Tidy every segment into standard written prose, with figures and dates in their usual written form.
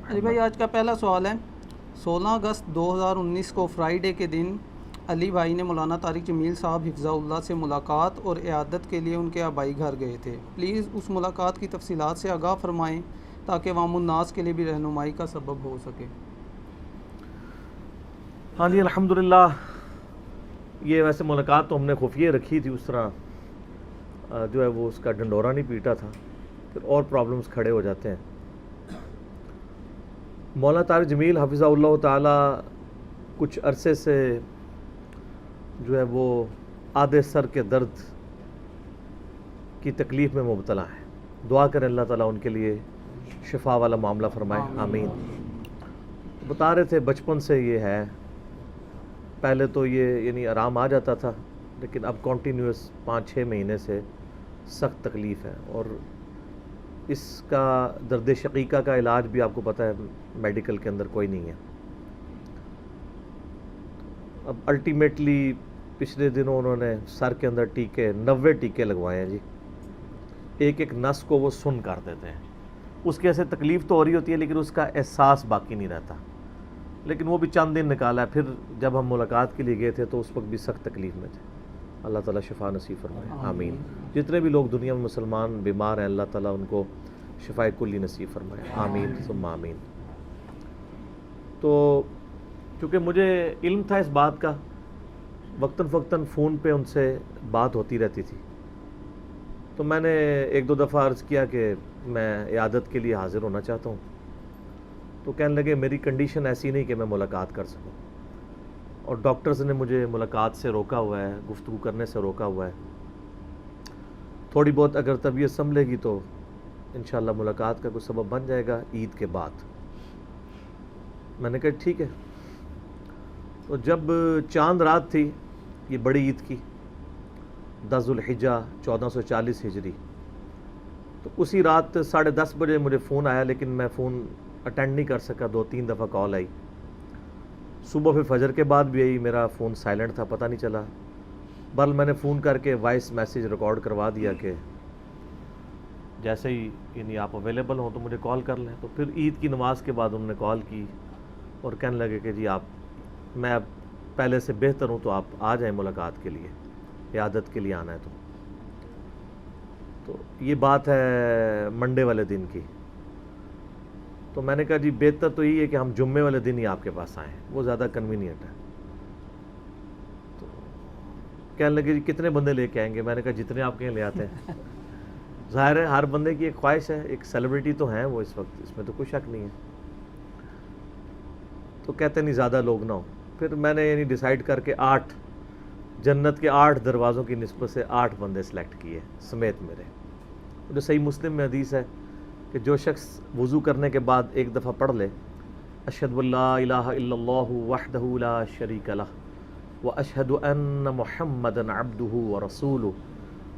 علی بھائی آج کا پہلا سوال ہے، 16 اگست 2019 کو فرائیڈے کے دن علی بھائی نے مولانا طارق جمیل صاحب حفظہ اللہ سے ملاقات اور عیادت کے لیے ان کے آبائی گھر گئے تھے۔ پلیز اس ملاقات کی تفصیلات سے آگاہ فرمائیں تاکہ عوام الناس کے لیے بھی رہنمائی کا سبب ہو سکے۔ ہاں جی، الحمدللہ یہ ویسے ملاقات تو ہم نے خفیہ رکھی تھی، اس طرح جو ہے وہ اس کا ڈنڈورا نہیں پیٹا تھا، پھر اور پرابلمز کھڑے ہو جاتے ہیں۔ مولانا طارق جمیل حفظہ اللہ تعالی کچھ عرصے سے جو ہے وہ آدھے سر کے درد کی تکلیف میں مبتلا ہے۔ دعا کریں اللہ تعالیٰ ان کے لیے شفا والا معاملہ فرمائے، آمین۔ بتا رہے تھے بچپن سے یہ ہے، پہلے تو یہ یعنی آرام آ جاتا تھا، لیکن اب کنٹینیوس 5-6 مہینے سے سخت تکلیف ہے، اور اس کا درد شقیقہ کا علاج بھی آپ کو پتہ ہے میڈیکل کے اندر کوئی نہیں ہے۔ اب الٹیمیٹلی پچھلے دنوں انہوں نے سر کے اندر 90 ٹیکے لگوائے ہیں جی، ایک نس کو وہ سن کر دیتے ہیں۔ اس کی ایسے تکلیف تو ہو رہی ہوتی ہے لیکن اس کا احساس باقی نہیں رہتا، لیکن وہ بھی چند دن نکالا ہے۔ پھر جب ہم ملاقات کے لیے گئے تھے تو اس وقت بھی سخت تکلیف میں تھے۔ اللہ تعالیٰ شفا نصیب فرمائے، آمین۔ جتنے بھی لوگ دنیا میں مسلمان بیمار ہیں اللہ تعالیٰ ان کو شفاء کلی نصیب فرمائے، آمین ثم آمین۔ تو چونکہ مجھے علم تھا اس بات کا، وقتاً فوقتاً فون پہ ان سے بات ہوتی رہتی تھی، تو میں نے 1-2 دفعہ عرض کیا کہ میں عیادت کے لیے حاضر ہونا چاہتا ہوں، تو کہنے لگے میری کنڈیشن ایسی نہیں کہ میں ملاقات کر سکوں، اور ڈاکٹرز نے مجھے ملاقات سے روکا ہوا ہے، گفتگو کرنے سے روکا ہوا ہے۔ تھوڑی بہت اگر طبیعت سنبھلے گی تو انشاءاللہ ملاقات کا کوئی سبب بن جائے گا عید کے بعد۔ میں نے کہا ٹھیک ہے۔ تو جب چاند رات تھی یہ بڑی عید کی، 10 ذوالحجہ 1440 ہجری، تو اسی رات 10:30 بجے مجھے فون آیا، لیکن میں فون اٹینڈ نہیں کر سکا، 2-3 دفعہ کال آئی۔ صبح پھر فجر کے بعد بھی آئی، میرا فون سائلنٹ تھا، پتہ نہیں چلا۔ بل میں نے فون کر کے وائس میسیج ریکارڈ کروا دیا کہ جیسے ہی یعنی آپ اویلیبل ہوں تو مجھے کال کر لیں۔ تو پھر عید کی نماز کے بعد انہوں نے کال کی اور کہنے لگے کہ جی میں اب پہلے سے بہتر ہوں، تو آپ آ جائیں ملاقات کے لیے، عیادت کے لیے آنا ہے تو یہ بات ہے منڈے والے دن کی۔ تو میں نے کہا جی بہتر تو یہ ہے کہ ہم جمعے والے دن ہی آپ کے پاس آئیں، وہ زیادہ کنوینئنٹ ہے۔ تو کہنے لگے جی کتنے بندے لے کے آئیں گے؟ میں نے کہا جتنے آپ کہیں لے آتے ہیں۔ ظاہر ہے ہر بندے کی ایک خواہش ہے، ایک سیلیبریٹی تو ہیں وہ اس وقت، اس میں تو کوئی شک نہیں ہے۔ تو کہتے نہیں زیادہ لوگ نہ ہو۔ پھر میں نے یعنی ڈیسائیڈ کر کے 8 جنت کے 8 دروازوں کی نسبت سے 8 بندے سلیکٹ کیے سمیت میرے۔ جو صحیح مسلم میں حدیث ہے کہ جو شخص وضو کرنے کے بعد ایک دفعہ پڑھ لے اشہد ان لا الہ الا اللہ وحدہ لا شریک لہ واشہد ان محمدا عبدہ ورسولہ،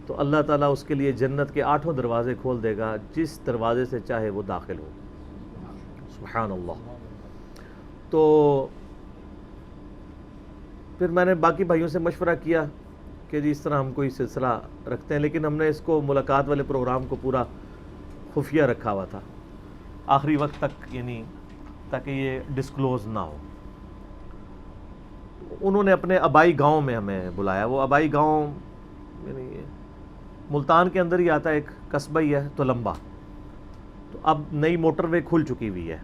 تو اللہ تعالیٰ اس کے لیے جنت کے 8 دروازے کھول دے گا، جس دروازے سے چاہے وہ داخل ہو۔ سبحان اللہ۔ تو پھر میں نے باقی بھائیوں سے مشورہ کیا کہ جی اس طرح ہم کوئی سلسلہ رکھتے ہیں، لیکن ہم نے اس کو ملاقات والے پروگرام کو پورا خفیہ رکھا ہوا تھا آخری وقت تک، یعنی تاکہ یہ ڈسکلوز نہ ہو۔ انہوں نے اپنے آبائی گاؤں میں ہمیں بلایا۔ وہ آبائی گاؤں یعنی ملتان کے اندر ہی آتا ہے، ایک قصبہ ہی ہے تلمبہ۔ تو اب نئی موٹر وے کھل چکی ہوئی ہے،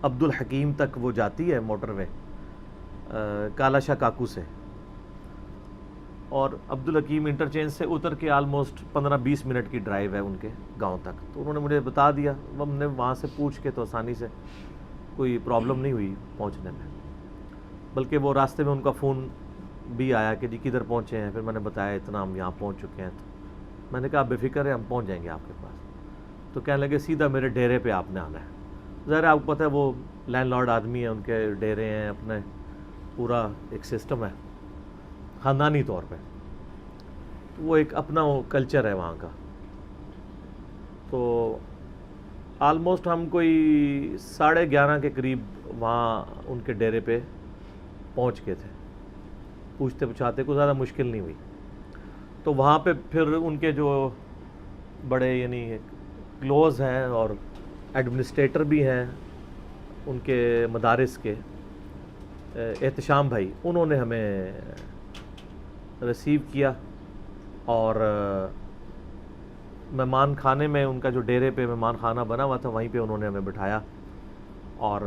عبد الحکیم تک وہ جاتی ہے موٹر وے کالا شاہ کاکو سے، اور عبد الحکیم انٹرچینج سے اتر کے آلموسٹ 15-20 منٹ کی ڈرائیو ہے ان کے گاؤں تک۔ تو انہوں نے مجھے بتا دیا، ہم نے وہاں سے پوچھ کے تو آسانی سے کوئی پرابلم نہیں ہوئی پہنچنے میں، بلکہ وہ راستے میں ان کا فون بھی آیا کہ جی کدھر پہنچے ہیں۔ پھر میں نے بتایا اتنا ہم یہاں پہنچ چکے ہیں۔ تو میں نے کہا بے فکر ہے، ہم پہنچ جائیں گے آپ کے پاس۔ تو کہنے لگے سیدھا میرے ڈیرے پہ آپ نے آنا ہے۔ ظاہر ہے آپ کو پتہ ہے وہ لینڈ لارڈ آدمی ہیں، ان کے ڈیرے ہیں، اپنے پورا ایک سسٹم ہے خاندانی طور پہ، وہ ایک اپنا وہ کلچر ہے وہاں کا۔ تو آلموسٹ ہم کوئی 11:30 کے قریب وہاں ان کے ڈیرے پہ پہنچ گئے تھے، پوچھتے پوچھاتے کو زیادہ مشکل نہیں ہوئی۔ تو وہاں پہ پھر ان کے جو بڑے یعنی کلوز ہیں اور ایڈمنسٹریٹر بھی ہیں ان کے مدارس کے احتشام بھائی، انہوں نے ہمیں ریسیو کیا اور مہمان خانے میں، ان کا جو ڈیرے پہ مہمان خانہ بنا ہوا تھا وہیں پہ انہوں نے ہمیں بٹھایا، اور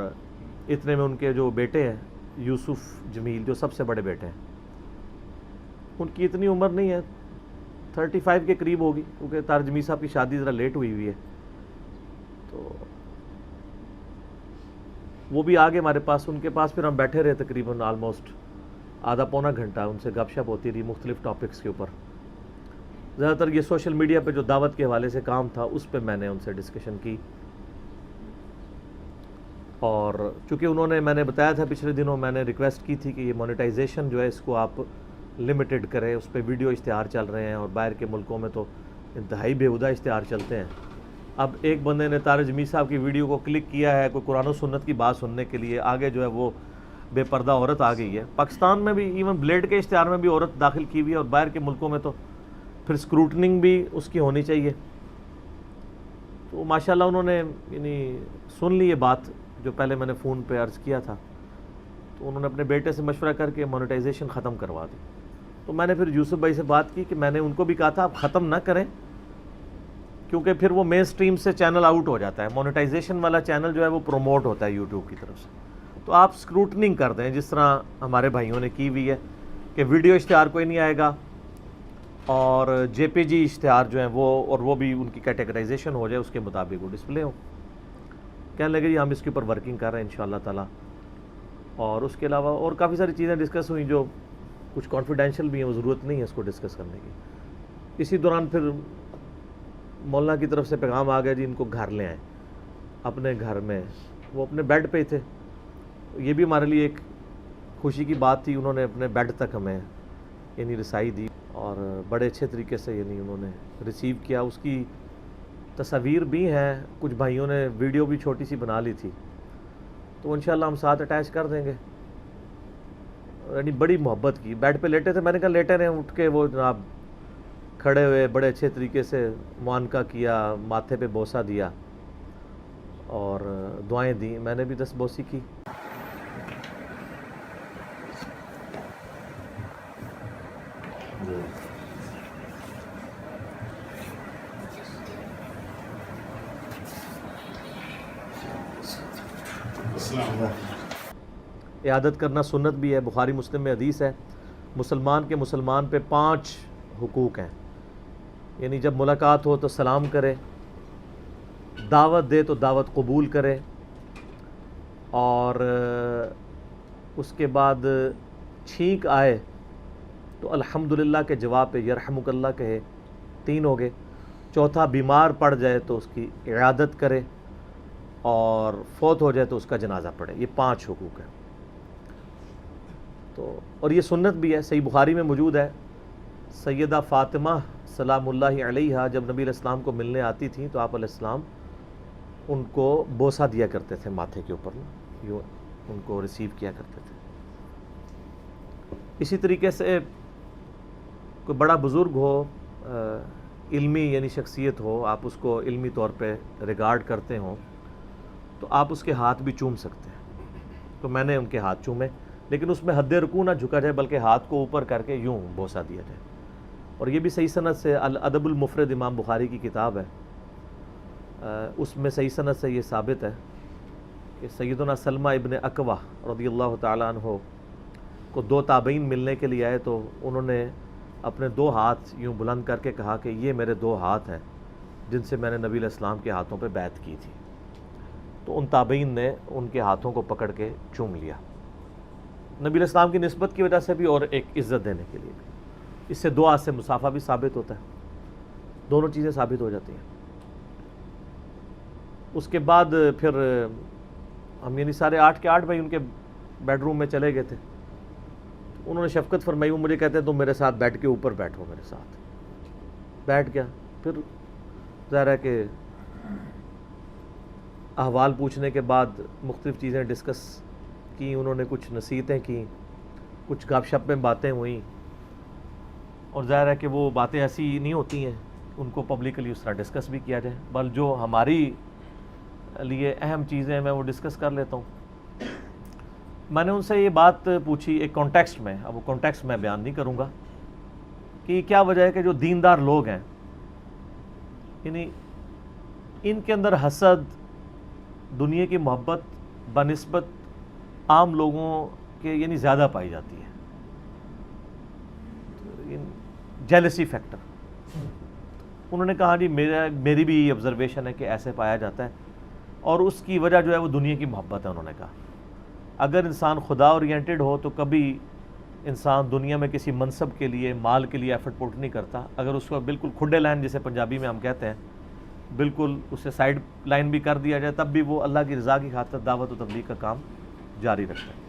اتنے میں ان کے جو بیٹے ہیں یوسف جمیل، جو سب سے بڑے بیٹے ہیں، ان کی اتنی عمر نہیں ہے، 35 کے قریب ہوگی، کیونکہ طاہر جمیل صاحب کی شادی ذرا لیٹ ہوئی ہے، تو وہ بھی آگے ہمارے پاس، ان کے پاس پھر ہم بیٹھے رہے تقریباً آلموسٹ آدھا پونا گھنٹہ، ان سے گپ شپ ہوتی رہی مختلف ٹاپکس کے اوپر. زیادہ تر یہ سوشل میڈیا پہ جو دعوت کے حوالے سے کام تھا اس پہ میں نے ان سے ڈسکشن کی، اور چونکہ انہوں نے، میں نے بتایا تھا پچھلے دنوں میں نے ریکویسٹ کی تھی کہ یہ مونیٹائزیشن جو ہے اس کو آپ لمیٹڈ کریں، اس پہ ویڈیو اشتہار چل رہے ہیں اور باہر کے ملکوں میں تو انتہائی بیہودہ اشتہار چلتے ہیں. اب ایک بندے نے طاہر جمیل صاحب کی ویڈیو کو کلک کیا ہے کوئی قرآن و سنت کی بات سننے کے لیے، آگے جو ہے وہ بے پردہ عورت آ گئی ہے. پاکستان میں بھی ایون بلیڈ کے اشتہار میں بھی عورت داخل کی ہوئی ہے، اور باہر کے ملکوں میں تو پھر اسکروٹننگ بھی اس کی ہونی چاہیے. تو ماشاءاللہ انہوں نے یعنی سن لی یہ بات جو پہلے میں نے فون پہ عرض کیا تھا، تو انہوں نے اپنے بیٹے سے مشورہ کر کے مونیٹائزیشن ختم کروا دی. تو میں نے پھر یوسف بھائی سے بات کی کہ میں نے ان کو بھی کہا تھا آپ ختم نہ کریں، کیونکہ پھر وہ مین سٹریم سے چینل آؤٹ ہو جاتا ہے. مونیٹائزیشن والا چینل جو ہے وہ پروموٹ ہوتا ہے یوٹیوب کی طرف سے، تو آپ اسکروٹننگ کر دیں جس طرح ہمارے بھائیوں نے کی ہوئی ہے کہ ویڈیو اشتہار کوئی نہیں آئے گا، اور جے پی جی اشتہار جو ہیں وہ بھی ان کی کیٹیگرائزیشن ہو جائے، اس کے مطابق وہ ڈسپلے ہو. کہنے لگے جی ہم اس کے اوپر ورکنگ کر رہے ہیں انشاءاللہ تعالیٰ. اور اس کے علاوہ اور کافی ساری چیزیں ڈسکس ہوئیں جو کچھ کانفیڈینشیل بھی ہیں، وہ ضرورت نہیں ہے اس کو ڈسکس کرنے کی. اسی دوران پھر مولانا کی طرف سے پیغام آ گیا جی ان کو گھر لے آئیں اپنے گھر میں. وہ اپنے بیڈ پہ تھے، یہ بھی ہمارے لیے ایک خوشی کی بات تھی. انہوں نے اپنے بیڈ تک ہمیں یعنی رسائی دی، اور بڑے اچھے طریقے سے یعنی انہوں نے ریسیو کیا. اس کی تصاویر بھی ہیں، کچھ بھائیوں نے ویڈیو بھی چھوٹی سی بنا لی تھی، تو انشاءاللہ ہم ساتھ اٹیچ کر دیں گے. یعنی بڑی محبت کی. بیڈ پہ لیٹے تھے، میں نے کہا لیٹے رہے، اٹھ کے وہ جناب کھڑے ہوئے، بڑے اچھے طریقے سے معانقہ کیا، ماتھے پہ بوسہ دیا اور دعائیں دیں. میں نے بھی دست بوسی کی. عیادت کرنا سنت بھی ہے، بخاری مسلم میں حدیث ہے مسلمان کے مسلمان پہ 5 حقوق ہیں. یعنی جب ملاقات ہو تو سلام کرے، دعوت دے تو دعوت قبول کرے، اور اس کے بعد چھینک آئے تو الحمدللہ کے جواب پہ یرحمک اللہ کہے. 3 ہو گئے. چوتھا بیمار پڑ جائے تو اس کی عیادت کرے، اور فوت ہو جائے تو اس کا جنازہ پڑھے. یہ 5 حقوق ہیں. تو اور یہ سنت بھی ہے، صحیح بخاری میں موجود ہے. سیدہ فاطمہ سلام اللہ علیہا جب نبی علیہ السلام کو ملنے آتی تھیں تو آپ علیہ السلام ان کو بوسہ دیا کرتے تھے ماتھے کے اوپر، یوں ان کو ریسیو کیا کرتے تھے. اسی طریقے سے کوئی بڑا بزرگ ہو، علمی یعنی شخصیت ہو، آپ اس کو علمی طور پہ ریگارڈ کرتے ہوں تو آپ اس کے ہاتھ بھی چوم سکتے ہیں. تو میں نے ان کے ہاتھ چومے، لیکن اس میں حد رکوع نہ جھکا جائے بلکہ ہاتھ کو اوپر کر کے یوں بوسہ دیا جائے. اور یہ بھی صحیح سند سے، الادب المفرد امام بخاری کی کتاب ہے، اس میں صحیح سند سے یہ ثابت ہے کہ سیدنا سلمہ ابن اکوع رضی اللہ تعالیٰ عنہ کو 2 تابعین ملنے کے لیے آئے، تو انہوں نے اپنے 2 ہاتھ یوں بلند کر کے کہا کہ یہ میرے 2 ہاتھ ہیں جن سے میں نے نبی علیہ السلام کے ہاتھوں پہ بیعت کی تھی. تو ان تابعین نے ان کے ہاتھوں کو پکڑ کے چوم لیا، نبی علیہ السلام کی نسبت کی وجہ سے بھی اور ایک عزت دینے کے لیے بھی. اس سے 2 ہاتھ سے مسافہ بھی ثابت ہوتا ہے، دونوں چیزیں ثابت ہو جاتی ہیں. اس کے بعد پھر ہم یعنی سارے 8 کے 8 بھائی ان کے بیڈ روم میں چلے گئے تھے. انہوں نے شفقت فرمائی، وہ مجھے کہتے ہیں تم میرے ساتھ بیڈ کے اوپر بیٹھو. میرے ساتھ بیٹھ گیا. پھر ظاہر ہے کہ احوال پوچھنے کے بعد مختلف چیزیں ڈسکس کی، انہوں نے کچھ نصیحتیں کی، کچھ گپ شپ میں باتیں ہوئیں، اور ظاہر ہے کہ وہ باتیں ایسی نہیں ہوتی ہیں ان کو پبلکلی اس طرح ڈسکس بھی کیا جائے. بل جو ہماری لیے اہم چیزیں میں وہ ڈسکس کر لیتا ہوں. میں نے ان سے یہ بات پوچھی ایک کانٹیکسٹ میں, اب وہ کانٹیکسٹ میں بیان نہیں کروں گا, کہ کیا وجہ ہے کہ جو دیندار لوگ ہیں یعنی ان کے اندر حسد, دنیا کی محبت بنسبت عام لوگوں کے یعنی زیادہ پائی جاتی ہے, جیلسی فیکٹر. انہوں نے کہا جی میری بھی یہ آبزرویشن ہے کہ ایسے پایا جاتا ہے, اور اس کی وجہ جو ہے وہ دنیا کی محبت ہے. انہوں نے کہا اگر انسان خدا اورینٹڈ ہو تو کبھی انسان دنیا میں کسی منصب کے لیے, مال کے لیے ایفرٹ پٹ نہیں کرتا. اگر اس کو بالکل کھڈے لائن جسے پنجابی میں ہم کہتے ہیں, بالکل اسے سائیڈ لائن بھی کر دیا جائے, تب بھی وہ اللہ کی رضا کی خاطر دعوت و تبلیغ کا کام جاری رکھتا ہے.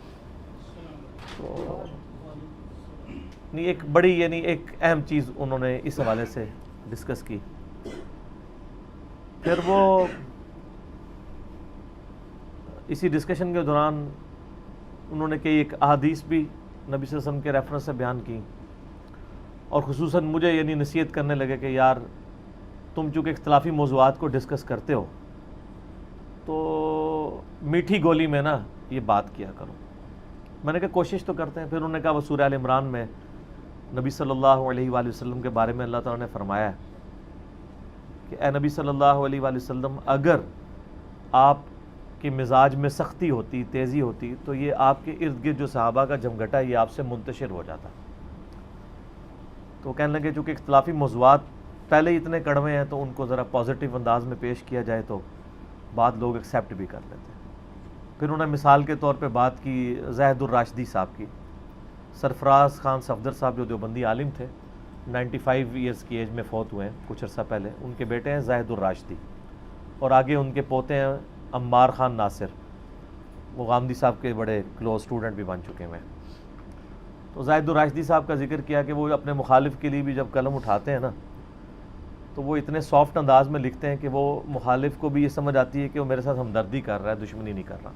تو ایک بڑی یعنی ایک اہم چیز انہوں نے اس حوالے سے ڈسکس کی. پھر وہ اسی ڈسکشن کے دوران انہوں نے کئی ایک احادیث بھی نبی صلی اللہ علیہ وسلم کے ریفرنس سے بیان کی, اور خصوصاً مجھے یعنی نصیحت کرنے لگے کہ یار تم چونکہ اختلافی موضوعات کو ڈسکس کرتے ہو تو میٹھی گولی میں نا یہ بات کیا کرو. میں نے کہا کوشش تو کرتے ہیں. پھر انہوں نے کہا وہ سورہ آل عمران میں نبی صلی اللہ علیہ وآلہ وسلم کے بارے میں اللہ تعالیٰ نے فرمایا ہے کہ اے نبی صلی اللہ علیہ وآلہ وسلم, اگر آپ کے مزاج میں سختی ہوتی, تیزی ہوتی, تو یہ آپ کے ارد گرد جو صحابہ کا جمگھٹا ہے یہ آپ سے منتشر ہو جاتا. تو کہنے لگے چونکہ اختلافی موضوعات پہلے ہی اتنے کڑوے ہیں تو ان کو ذرا پازیٹیو انداز میں پیش کیا جائے تو بات لوگ ایکسیپٹ بھی کر لیتے ہیں. پھر انہوں نے مثال کے طور پہ بات کی زاہد الراشدی صاحب کی. سرفراز خان صفدر صاحب جو دیوبندی عالم تھے, 95 ایئرز کی ایج میں فوت ہوئے ہیں کچھ عرصہ پہلے. ان کے بیٹے ہیں زاہد الراشدی, اور آگے ان کے پوتے ہیں عمار خان ناصر, وہ غامدی صاحب کے بڑے کلوز اسٹوڈنٹ بھی بن چکے ہیں. تو زاہد الراشدی صاحب کا ذکر کیا کہ وہ اپنے مخالف کے لیے بھی جب قلم اٹھاتے ہیں نا تو وہ اتنے سافٹ انداز میں لکھتے ہیں کہ وہ مخالف کو بھی یہ سمجھ آتی ہے کہ وہ میرے ساتھ ہمدردی کر رہا ہے, دشمنی نہیں کر رہا.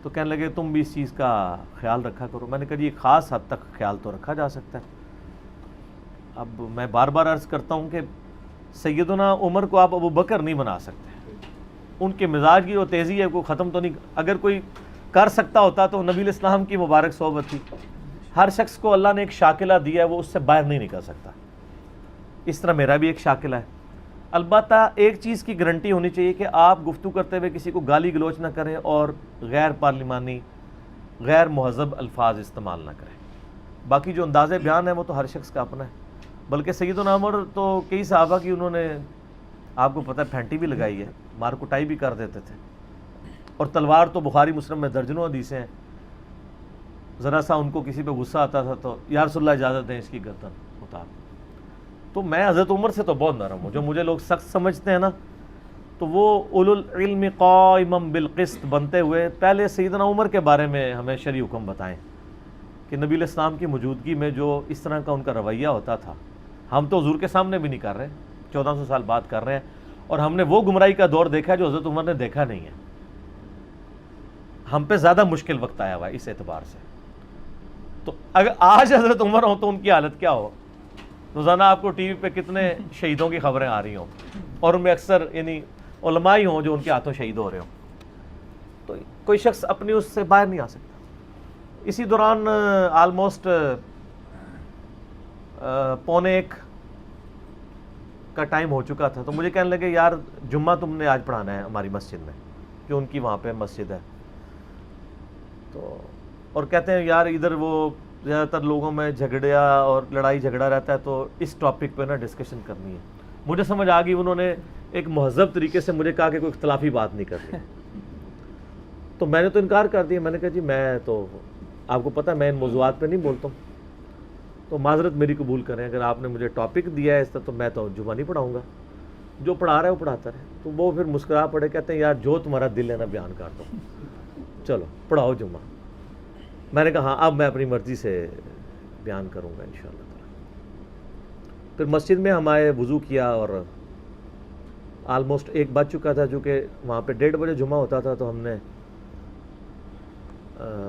تو کہنے لگے تم بھی اس چیز کا خیال رکھا کرو. میں نے کہا جی ایک خاص حد تک خیال تو رکھا جا سکتا ہے. اب میں بار بار عرض کرتا ہوں کہ سیدنا عمر کو آپ ابو بکر نہیں بنا سکتے. ان کے مزاج کی وہ تیزی ہے, کوئی ختم تو نہیں. اگر کوئی کر سکتا ہوتا تو نبی علیہ السلام کی مبارک صحبت تھی. ہر شخص کو اللہ نے ایک شاکلہ دیا ہے, وہ اس سے باہر نہیں نکل سکتا. اس طرح میرا بھی ایک شاکلہ ہے. البتہ ایک چیز کی گارنٹی ہونی چاہیے کہ آپ گفتگو کرتے ہوئے کسی کو گالی گلوچ نہ کریں اور غیر پارلیمانی, غیر مہذب الفاظ استعمال نہ کریں. باقی جو انداز بیان ہے وہ تو ہر شخص کا اپنا ہے. بلکہ سیدنا عمر تو کئی صحابہ کی انہوں نے آپ کو پتہ ہے پھینٹی بھی لگائی ہے, مار کٹائی بھی کر دیتے تھے. اور تلوار تو بخاری مسلم میں درجنوں حدیثیں ہیں. ذرا سا ان کو کسی پہ غصہ آتا تھا تو یا رسول اللہ اجازت دیں اس کی گردن اتار. تو میں حضرت عمر سے تو بہت نرم ہوں. جو مجھے لوگ سخت سمجھتے ہیں نا تو وہ اولو العلم قائما بالقسط بنتے ہوئے پہلے سیدنا عمر کے بارے میں ہمیں شرعی حکم بتائیں کہ نبی علیہ السلام کی موجودگی میں جو اس طرح کا ان کا رویہ ہوتا تھا. ہم تو حضور کے سامنے بھی نہیں کر رہے, 1400 سال بعد کر رہے ہیں, اور ہم نے وہ گمراہی کا دور دیکھا ہے جو حضرت عمر نے دیکھا نہیں ہے. ہم پہ زیادہ مشکل وقت آیا ہوا ہے اس اعتبار سے. تو اگر آج حضرت عمر ہوں تو ان کی حالت کیا ہو. روزانہ آپ کو ٹی وی پہ کتنے شہیدوں کی خبریں آ رہی ہوں, اور ان میں اکثر یعنی علماء ہی ہوں جو ان کے ہاتھوں شہید ہو رہے ہوں. تو کوئی شخص اپنی اس سے باہر نہیں آ سکتا. اسی دوران آلموسٹ 1:45 کا ٹائم ہو چکا تھا. تو مجھے کہنے لگے یار جمعہ تم نے آج پڑھانا ہے ہماری مسجد میں, جو ان کی وہاں پہ مسجد ہے. تو اور کہتے ہیں یار ادھر وہ زیادہ تر لوگوں میں جھگڑا اور لڑائی جھگڑا رہتا ہے, تو اس ٹاپک پہ نا ڈسکشن کرنی ہے. مجھے سمجھ آ گئی انہوں نے ایک مہذب طریقے سے مجھے کہا کہ کوئی اختلافی بات نہیں کرنی. تو میں نے تو انکار کر دیا. میں نے کہا جی میں تو آپ کو پتہ میں ان موضوعات پہ نہیں بولتا ہوں, تو معذرت میری قبول کریں. اگر آپ نے مجھے ٹاپک دیا ہے اس طرح تو میں تو جمعہ نہیں پڑھاؤں گا. جو پڑھا رہا ہے وہ پڑھاتا رہے. تو وہ پھر مسکرا پڑے, کہتے ہیں یار جو تمہارا دل ہے نا بیان کر دو, چلو پڑھاؤ جمعہ. میں نے کہا ہاں اب میں اپنی مرضی سے بیان کروں گا انشاءاللہ تعالی. پھر مسجد میں ہم آئے, وضو کیا, اور آلموسٹ 1 بج چکا تھا. چونکہ وہاں پہ 1:30 بجے جمعہ ہوتا تھا, تو ہم نے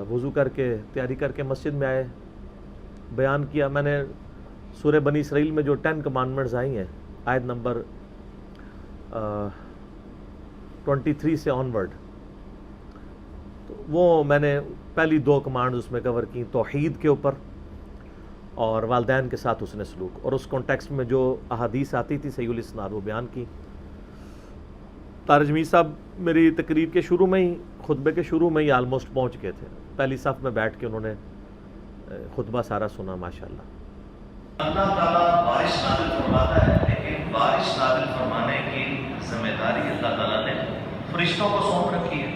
وضو کر کے تیاری کر کے مسجد میں آئے, بیان کیا. میں نے سورہ بنی اسرائیل میں جو 10 کمانڈمنٹس آئی ہیں, آیت نمبر 23 سے آنورڈ، تو وہ میں نے پہلی 2 کمانڈز اس میں کور کی، توحید کے اوپر اور والدین کے ساتھ حسن سلوک، اور اس کانٹیکسٹ میں جو احادیث آتی تھی صحیح الاسناد وہ بیان کی۔ طارق جمیل صاحب میری تقریر کے شروع میں ہی، خطبے کے شروع میں ہی آلموسٹ پہنچ گئے تھے، پہلی صف میں بیٹھ کے انہوں نے خطبہ سارا سنا ماشاءاللہ۔ اللہ تعالیٰ بارش نازل فرماتا ہے، لیکن بارش نازل فرمانے کی ذمہ داری اللہ تعالیٰ نے فرشتوں کو سونپ رکھی ہے،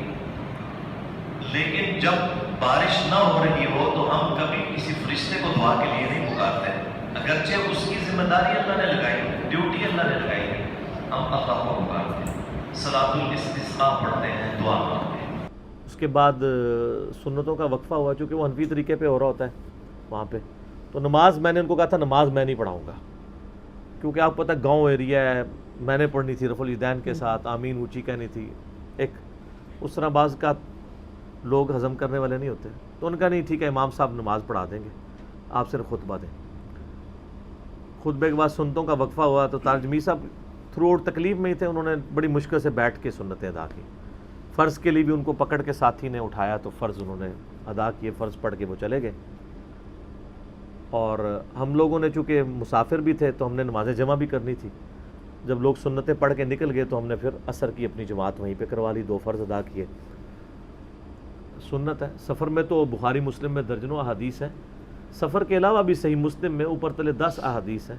لیکن جب بارش نہ ہو رہی ہو تو ہم کبھی کسی فرشتے کو دعا کے لیے نہیں پکارتے، اگرچہ اس کی ذمہ داری اللہ نے لگائی ہے، ڈیوٹی اللہ نے لگائی ہے، ہم اللہ کو پکارتے ہیں، صلاۃ الاستسقاء پڑھتے ہیں، دعا مانگتے ہیں۔ اس کے بعد سنتوں کا وقفہ ہوا، چونکہ وہ حنفی طریقے پہ ہو رہا ہوتا ہے وہاں پہ، تو نماز میں نے ان کو کہا تھا نماز میں نہیں پڑھاؤں گا، کیونکہ آپ پتہ گاؤں ایریا ہے، میں نے پڑھنی تھی رفع الیدین کے ساتھ، آمین اونچی کہنی تھی، ایک اس طرح بعض کا لوگ ہضم کرنے والے نہیں ہوتے، تو ان کا نہیں، ٹھیک ہے امام صاحب نماز پڑھا دیں گے، آپ صرف خطبہ دیں۔ خطبے کے بعد سنتوں کا وقفہ ہوا، تو طارق جمیل صاحب تھرو آؤٹ تکلیف میں ہی تھے، انہوں نے بڑی مشکل سے بیٹھ کے سنتیں ادا کی، فرض کے لیے بھی ان کو پکڑ کے ساتھی نے اٹھایا تو فرض انہوں نے ادا کیے، فرض پڑھ کے وہ چلے گئے، اور ہم لوگوں نے چونکہ مسافر بھی تھے تو ہم نے نماز جمع بھی کرنی تھی، جب لوگ سنتیں پڑھ کے نکل گئے تو ہم نے پھر عصر کی اپنی جماعت وہیں پہ کروا لی، 2 فرض ادا کیے۔ سنت ہے سفر میں، تو بخاری مسلم میں درجنوں احادیث ہیں، سفر کے علاوہ بھی صحیح مسلم میں اوپر تلے 10 احادیث ہیں،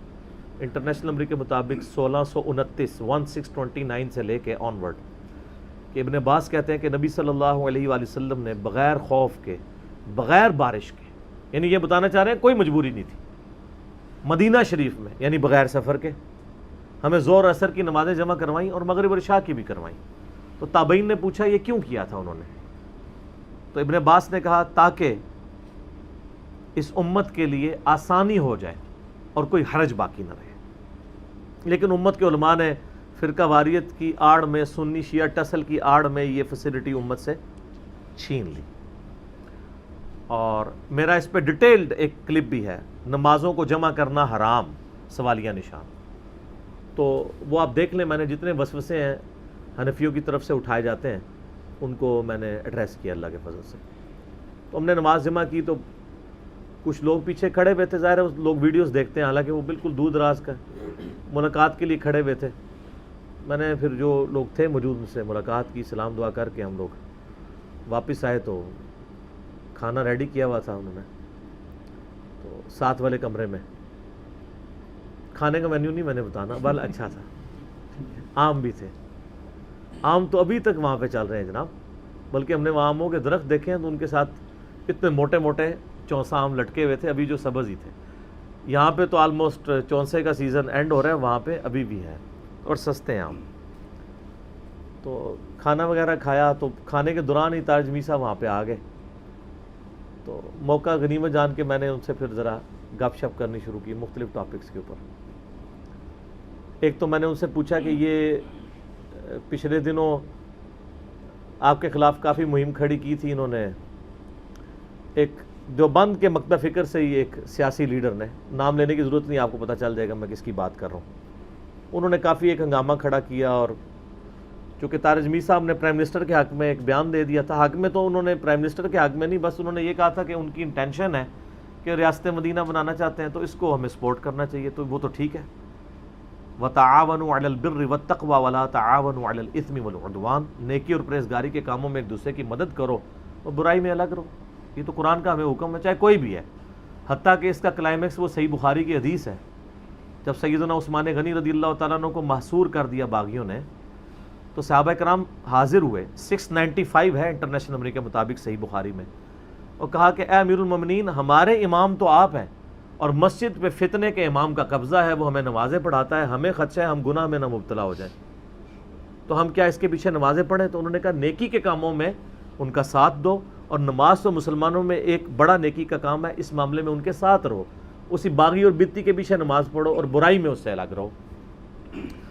انٹرنیشنل نمبر کے مطابق 1629 سے لے کے آنورڈ، کہ ابن عباس کہتے ہیں کہ نبی صلی اللہ علیہ وآلہ وسلم نے بغیر خوف کے، بغیر بارش کے، یعنی یہ بتانا چاہ رہے ہیں کوئی مجبوری نہیں تھی، مدینہ شریف میں، یعنی بغیر سفر کے ہمیں ظہر عصر کی نمازیں جمع کروائیں اور مغرب اور عشاء کی بھی کروائیں۔ تو تابعین نے پوچھا یہ کیوں کیا تھا انہوں نے، تو ابن عباس نے کہا تاکہ اس امت کے لیے آسانی ہو جائے اور کوئی حرج باقی نہ رہے، لیکن امت کے علماء نے فرقہ واریت کی آڑ میں، سنی شیعہ ٹسل کی آڑ میں یہ فیسلٹی امت سے چھین لی، اور میرا اس پہ ڈیٹیلڈ ایک کلپ بھی ہے، نمازوں کو جمع کرنا حرام سوالیہ نشان، تو وہ آپ دیکھ لیں، میں نے جتنے وسوسے ہیں حنفیوں کی طرف سے اٹھائے جاتے ہیں ان کو میں نے ایڈریس کیا اللہ کے فضل سے۔ تو ہم نے نماز جمع کی، تو کچھ لوگ پیچھے کھڑے ہوئے تھے، ظاہر ہے لوگ ویڈیوز دیکھتے ہیں، حالانکہ وہ بالکل دور دراز کا ملاقات کے لیے کھڑے ہوئے تھے۔ میں نے پھر جو لوگ تھے موجود ان سے ملاقات کی، سلام دعا کر کے ہم لوگ واپس آئے، تو کھانا ریڈی کیا ہوا تھا انہوں نے، تو ساتھ والے کمرے میں کھانے کا مینیو نہیں میں نے بتانا، بل اچھا تھا، آم بھی تھے، آم تو ابھی تک وہاں پہ چل رہے ہیں جناب، بلکہ ہم نے وہاں آموں کے درخت دیکھے ہیں تو ان کے ساتھ اتنے موٹے موٹے چونسا آم لٹکے ہوئے تھے، ابھی جو سبز ہی تھے۔ یہاں پہ تو آلموسٹ چونسے کا سیزن اینڈ ہو رہا ہے، وہاں پہ ابھی بھی ہے اور سستے آم۔ تو کھانا وغیرہ کھایا، تو کھانے کے دوران ہی طارق جمیل صاحب وہاں پہ آ گئے، تو موقع غنیمت جان کے میں نے ان سے پھر ذرا گپ شپ کرنی شروع کی مختلف ٹاپکس کے اوپر۔ ایک تو میں نے ان سے پوچھا کہ یہ پچھلے دنوں آپ کے خلاف کافی مہم کھڑی کی تھی انہوں نے، ایک دیوبند کے مکتب فکر سے ہی ایک سیاسی لیڈر نے، نام لینے کی ضرورت نہیں، آپ کو پتہ چل جائے گا میں کس کی بات کر رہا ہوں، انہوں نے کافی ایک ہنگامہ کھڑا کیا، اور چونکہ طارق جمیل صاحب نے پرائم منسٹر کے حق میں ایک بیان دے دیا تھا، حق میں تو انہوں نے پرائم منسٹر کے حق میں نہیں، بس انہوں نے یہ کہا تھا کہ ان کی انٹینشن ہے کہ ریاست مدینہ بنانا چاہتے ہیں تو اس کو ہمیں سپورٹ کرنا چاہیے، تو وہ تو ٹھیک ہے۔ وَتَعَاوَنُوا عَلَى الْبِرِّ وَالتَّقْوَى وَلَا تَعَاوَنُوا عَلَى الْإِثْمِ وَالْعُدْوَانِ، نیکی اور پرہیزگاری کے کاموں میں ایک دوسرے کی مدد کرو اور برائی میں الگ رہو، یہ تو قرآن کا ہمیں حکم ہے، چاہے کوئی بھی ہے، حتیٰ کہ اس کا کلائمیکس وہ صحیح بخاری کی حدیث ہے، جب سیدنا عثمان غنی رضی اللہ تعالیٰ عنہ کو محصور کر دیا باغیوں نے، تو صحابہ کرام حاضر ہوئے، 695 ہے انٹرنیشنل نمبر کے مطابق صحیح بخاری میں، اور کہا کہ اے امیر المومنین، ہمارے امام تو آپ ہیں، اور مسجد پہ فتنے کے امام کا قبضہ ہے، وہ ہمیں نمازیں پڑھاتا ہے، ہمیں خدشہ ہے ہم گناہ میں نہ مبتلا ہو جائیں، تو ہم کیا اس کے پیچھے نمازیں پڑھیں؟ تو انہوں نے کہا نیکی کے کاموں میں ان کا ساتھ دو، اور نماز تو مسلمانوں میں ایک بڑا نیکی کا کام ہے، اس معاملے میں ان کے ساتھ رہو، اسی باغی اور بدتی کے پیچھے نماز پڑھو اور برائی میں اس سے الگ رہو۔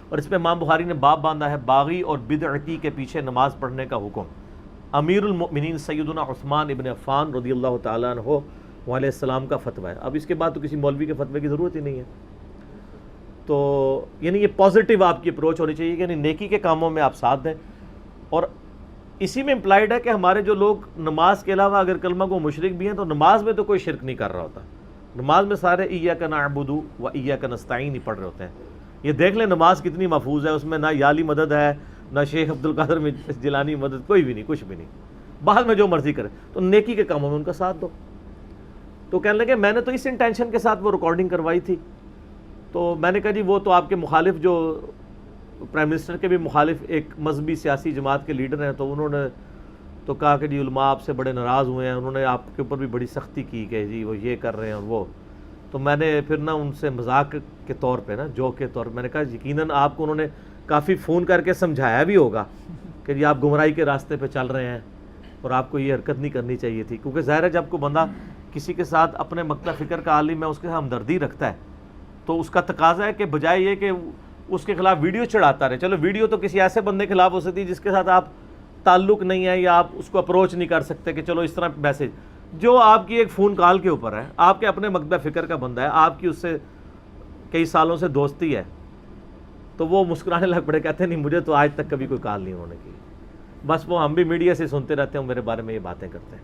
اور اس پہ امام بخاری نے باب باندھا ہے، باغی اور بدعتی کے پیچھے نماز پڑھنے کا حکم۔ امیر المؤمنین سیدنا عثمان ابن عفان رضی اللہ تعالیٰ عنہ علیہ السلام کا فتویٰ ہے، اب اس کے بعد تو کسی مولوی کے فتوے کی ضرورت ہی نہیں ہے۔ تو یعنی یہ پازیٹیو آپ کی اپروچ ہونی چاہیے کہ یعنی نیکی کے کاموں میں آپ ساتھ دیں، اور اسی میں امپلائڈ ہے کہ ہمارے جو لوگ نماز کے علاوہ اگر کلمہ کو مشرک بھی ہیں تو نماز میں تو کوئی شرک نہیں کر رہا ہوتا. نماز میں سارے ایاک نعبد و ایاک نستعین ہی پڑھ رہے ہوتے ہیں. یہ دیکھ لیں نماز کتنی محفوظ ہے, اس میں نہ یالی مدد ہے, نہ شیخ عبد القادر جیلانی مدد, کوئی بھی نہیں, کچھ بھی نہیں. بعد میں جو مرضی کرے, تو نیکی کے کاموں میں ان کا ساتھ دو. تو کہنے لگے میں نے تو اس انٹینشن کے ساتھ وہ ریکارڈنگ کروائی تھی. تو میں نے کہا جی وہ تو آپ کے مخالف, جو پرائم منسٹر کے بھی مخالف ایک مذہبی سیاسی جماعت کے لیڈر ہیں, تو انہوں نے تو کہا کہ جی علماء آپ سے بڑے ناراض ہوئے ہیں, انہوں نے آپ کے اوپر بھی بڑی سختی کی کہ جی وہ یہ کر رہے ہیں اور وہ. تو میں نے پھر نا ان سے مذاق کے طور پہ نا, جوک کے طور پہ میں نے کہا یقیناً آپ کو انہوں نے کافی فون کر کے سمجھایا بھی ہوگا کہ جی آپ گمراہی کے راستے پہ چل رہے ہیں اور آپ کو یہ حرکت نہیں کرنی چاہیے تھی. کیونکہ ظاہر ہے جب کوئی بندہ کسی کے ساتھ اپنے مقطع فکر کا عالم ہے, اس کے ساتھ ہمدردی رکھتا ہے, تو اس کا تقاضا ہے کہ بجائے یہ کہ اس کے خلاف ویڈیو چڑھاتا رہے. چلو ویڈیو تو کسی ایسے بندے کے خلاف ہو سکتی ہے جس کے ساتھ آپ تعلق نہیں ہے یا آپ اس کو اپروچ نہیں کر سکتے کہ چلو اس طرح میسج. جو آپ کی ایک فون کال کے اوپر ہے, آپ کے اپنے مقطع فکر کا بندہ ہے, آپ کی اس سے کئی سالوں سے دوستی ہے, تو وہ مسکرانے لگ پڑے, کہتے ہیں نہیں مجھے تو آج تک کبھی کوئی کال نہیں ہونے کی, بس وہ ہم بھی میڈیا سے سنتے رہتے ہیں, میرے بارے میں یہ باتیں کرتے ہیں.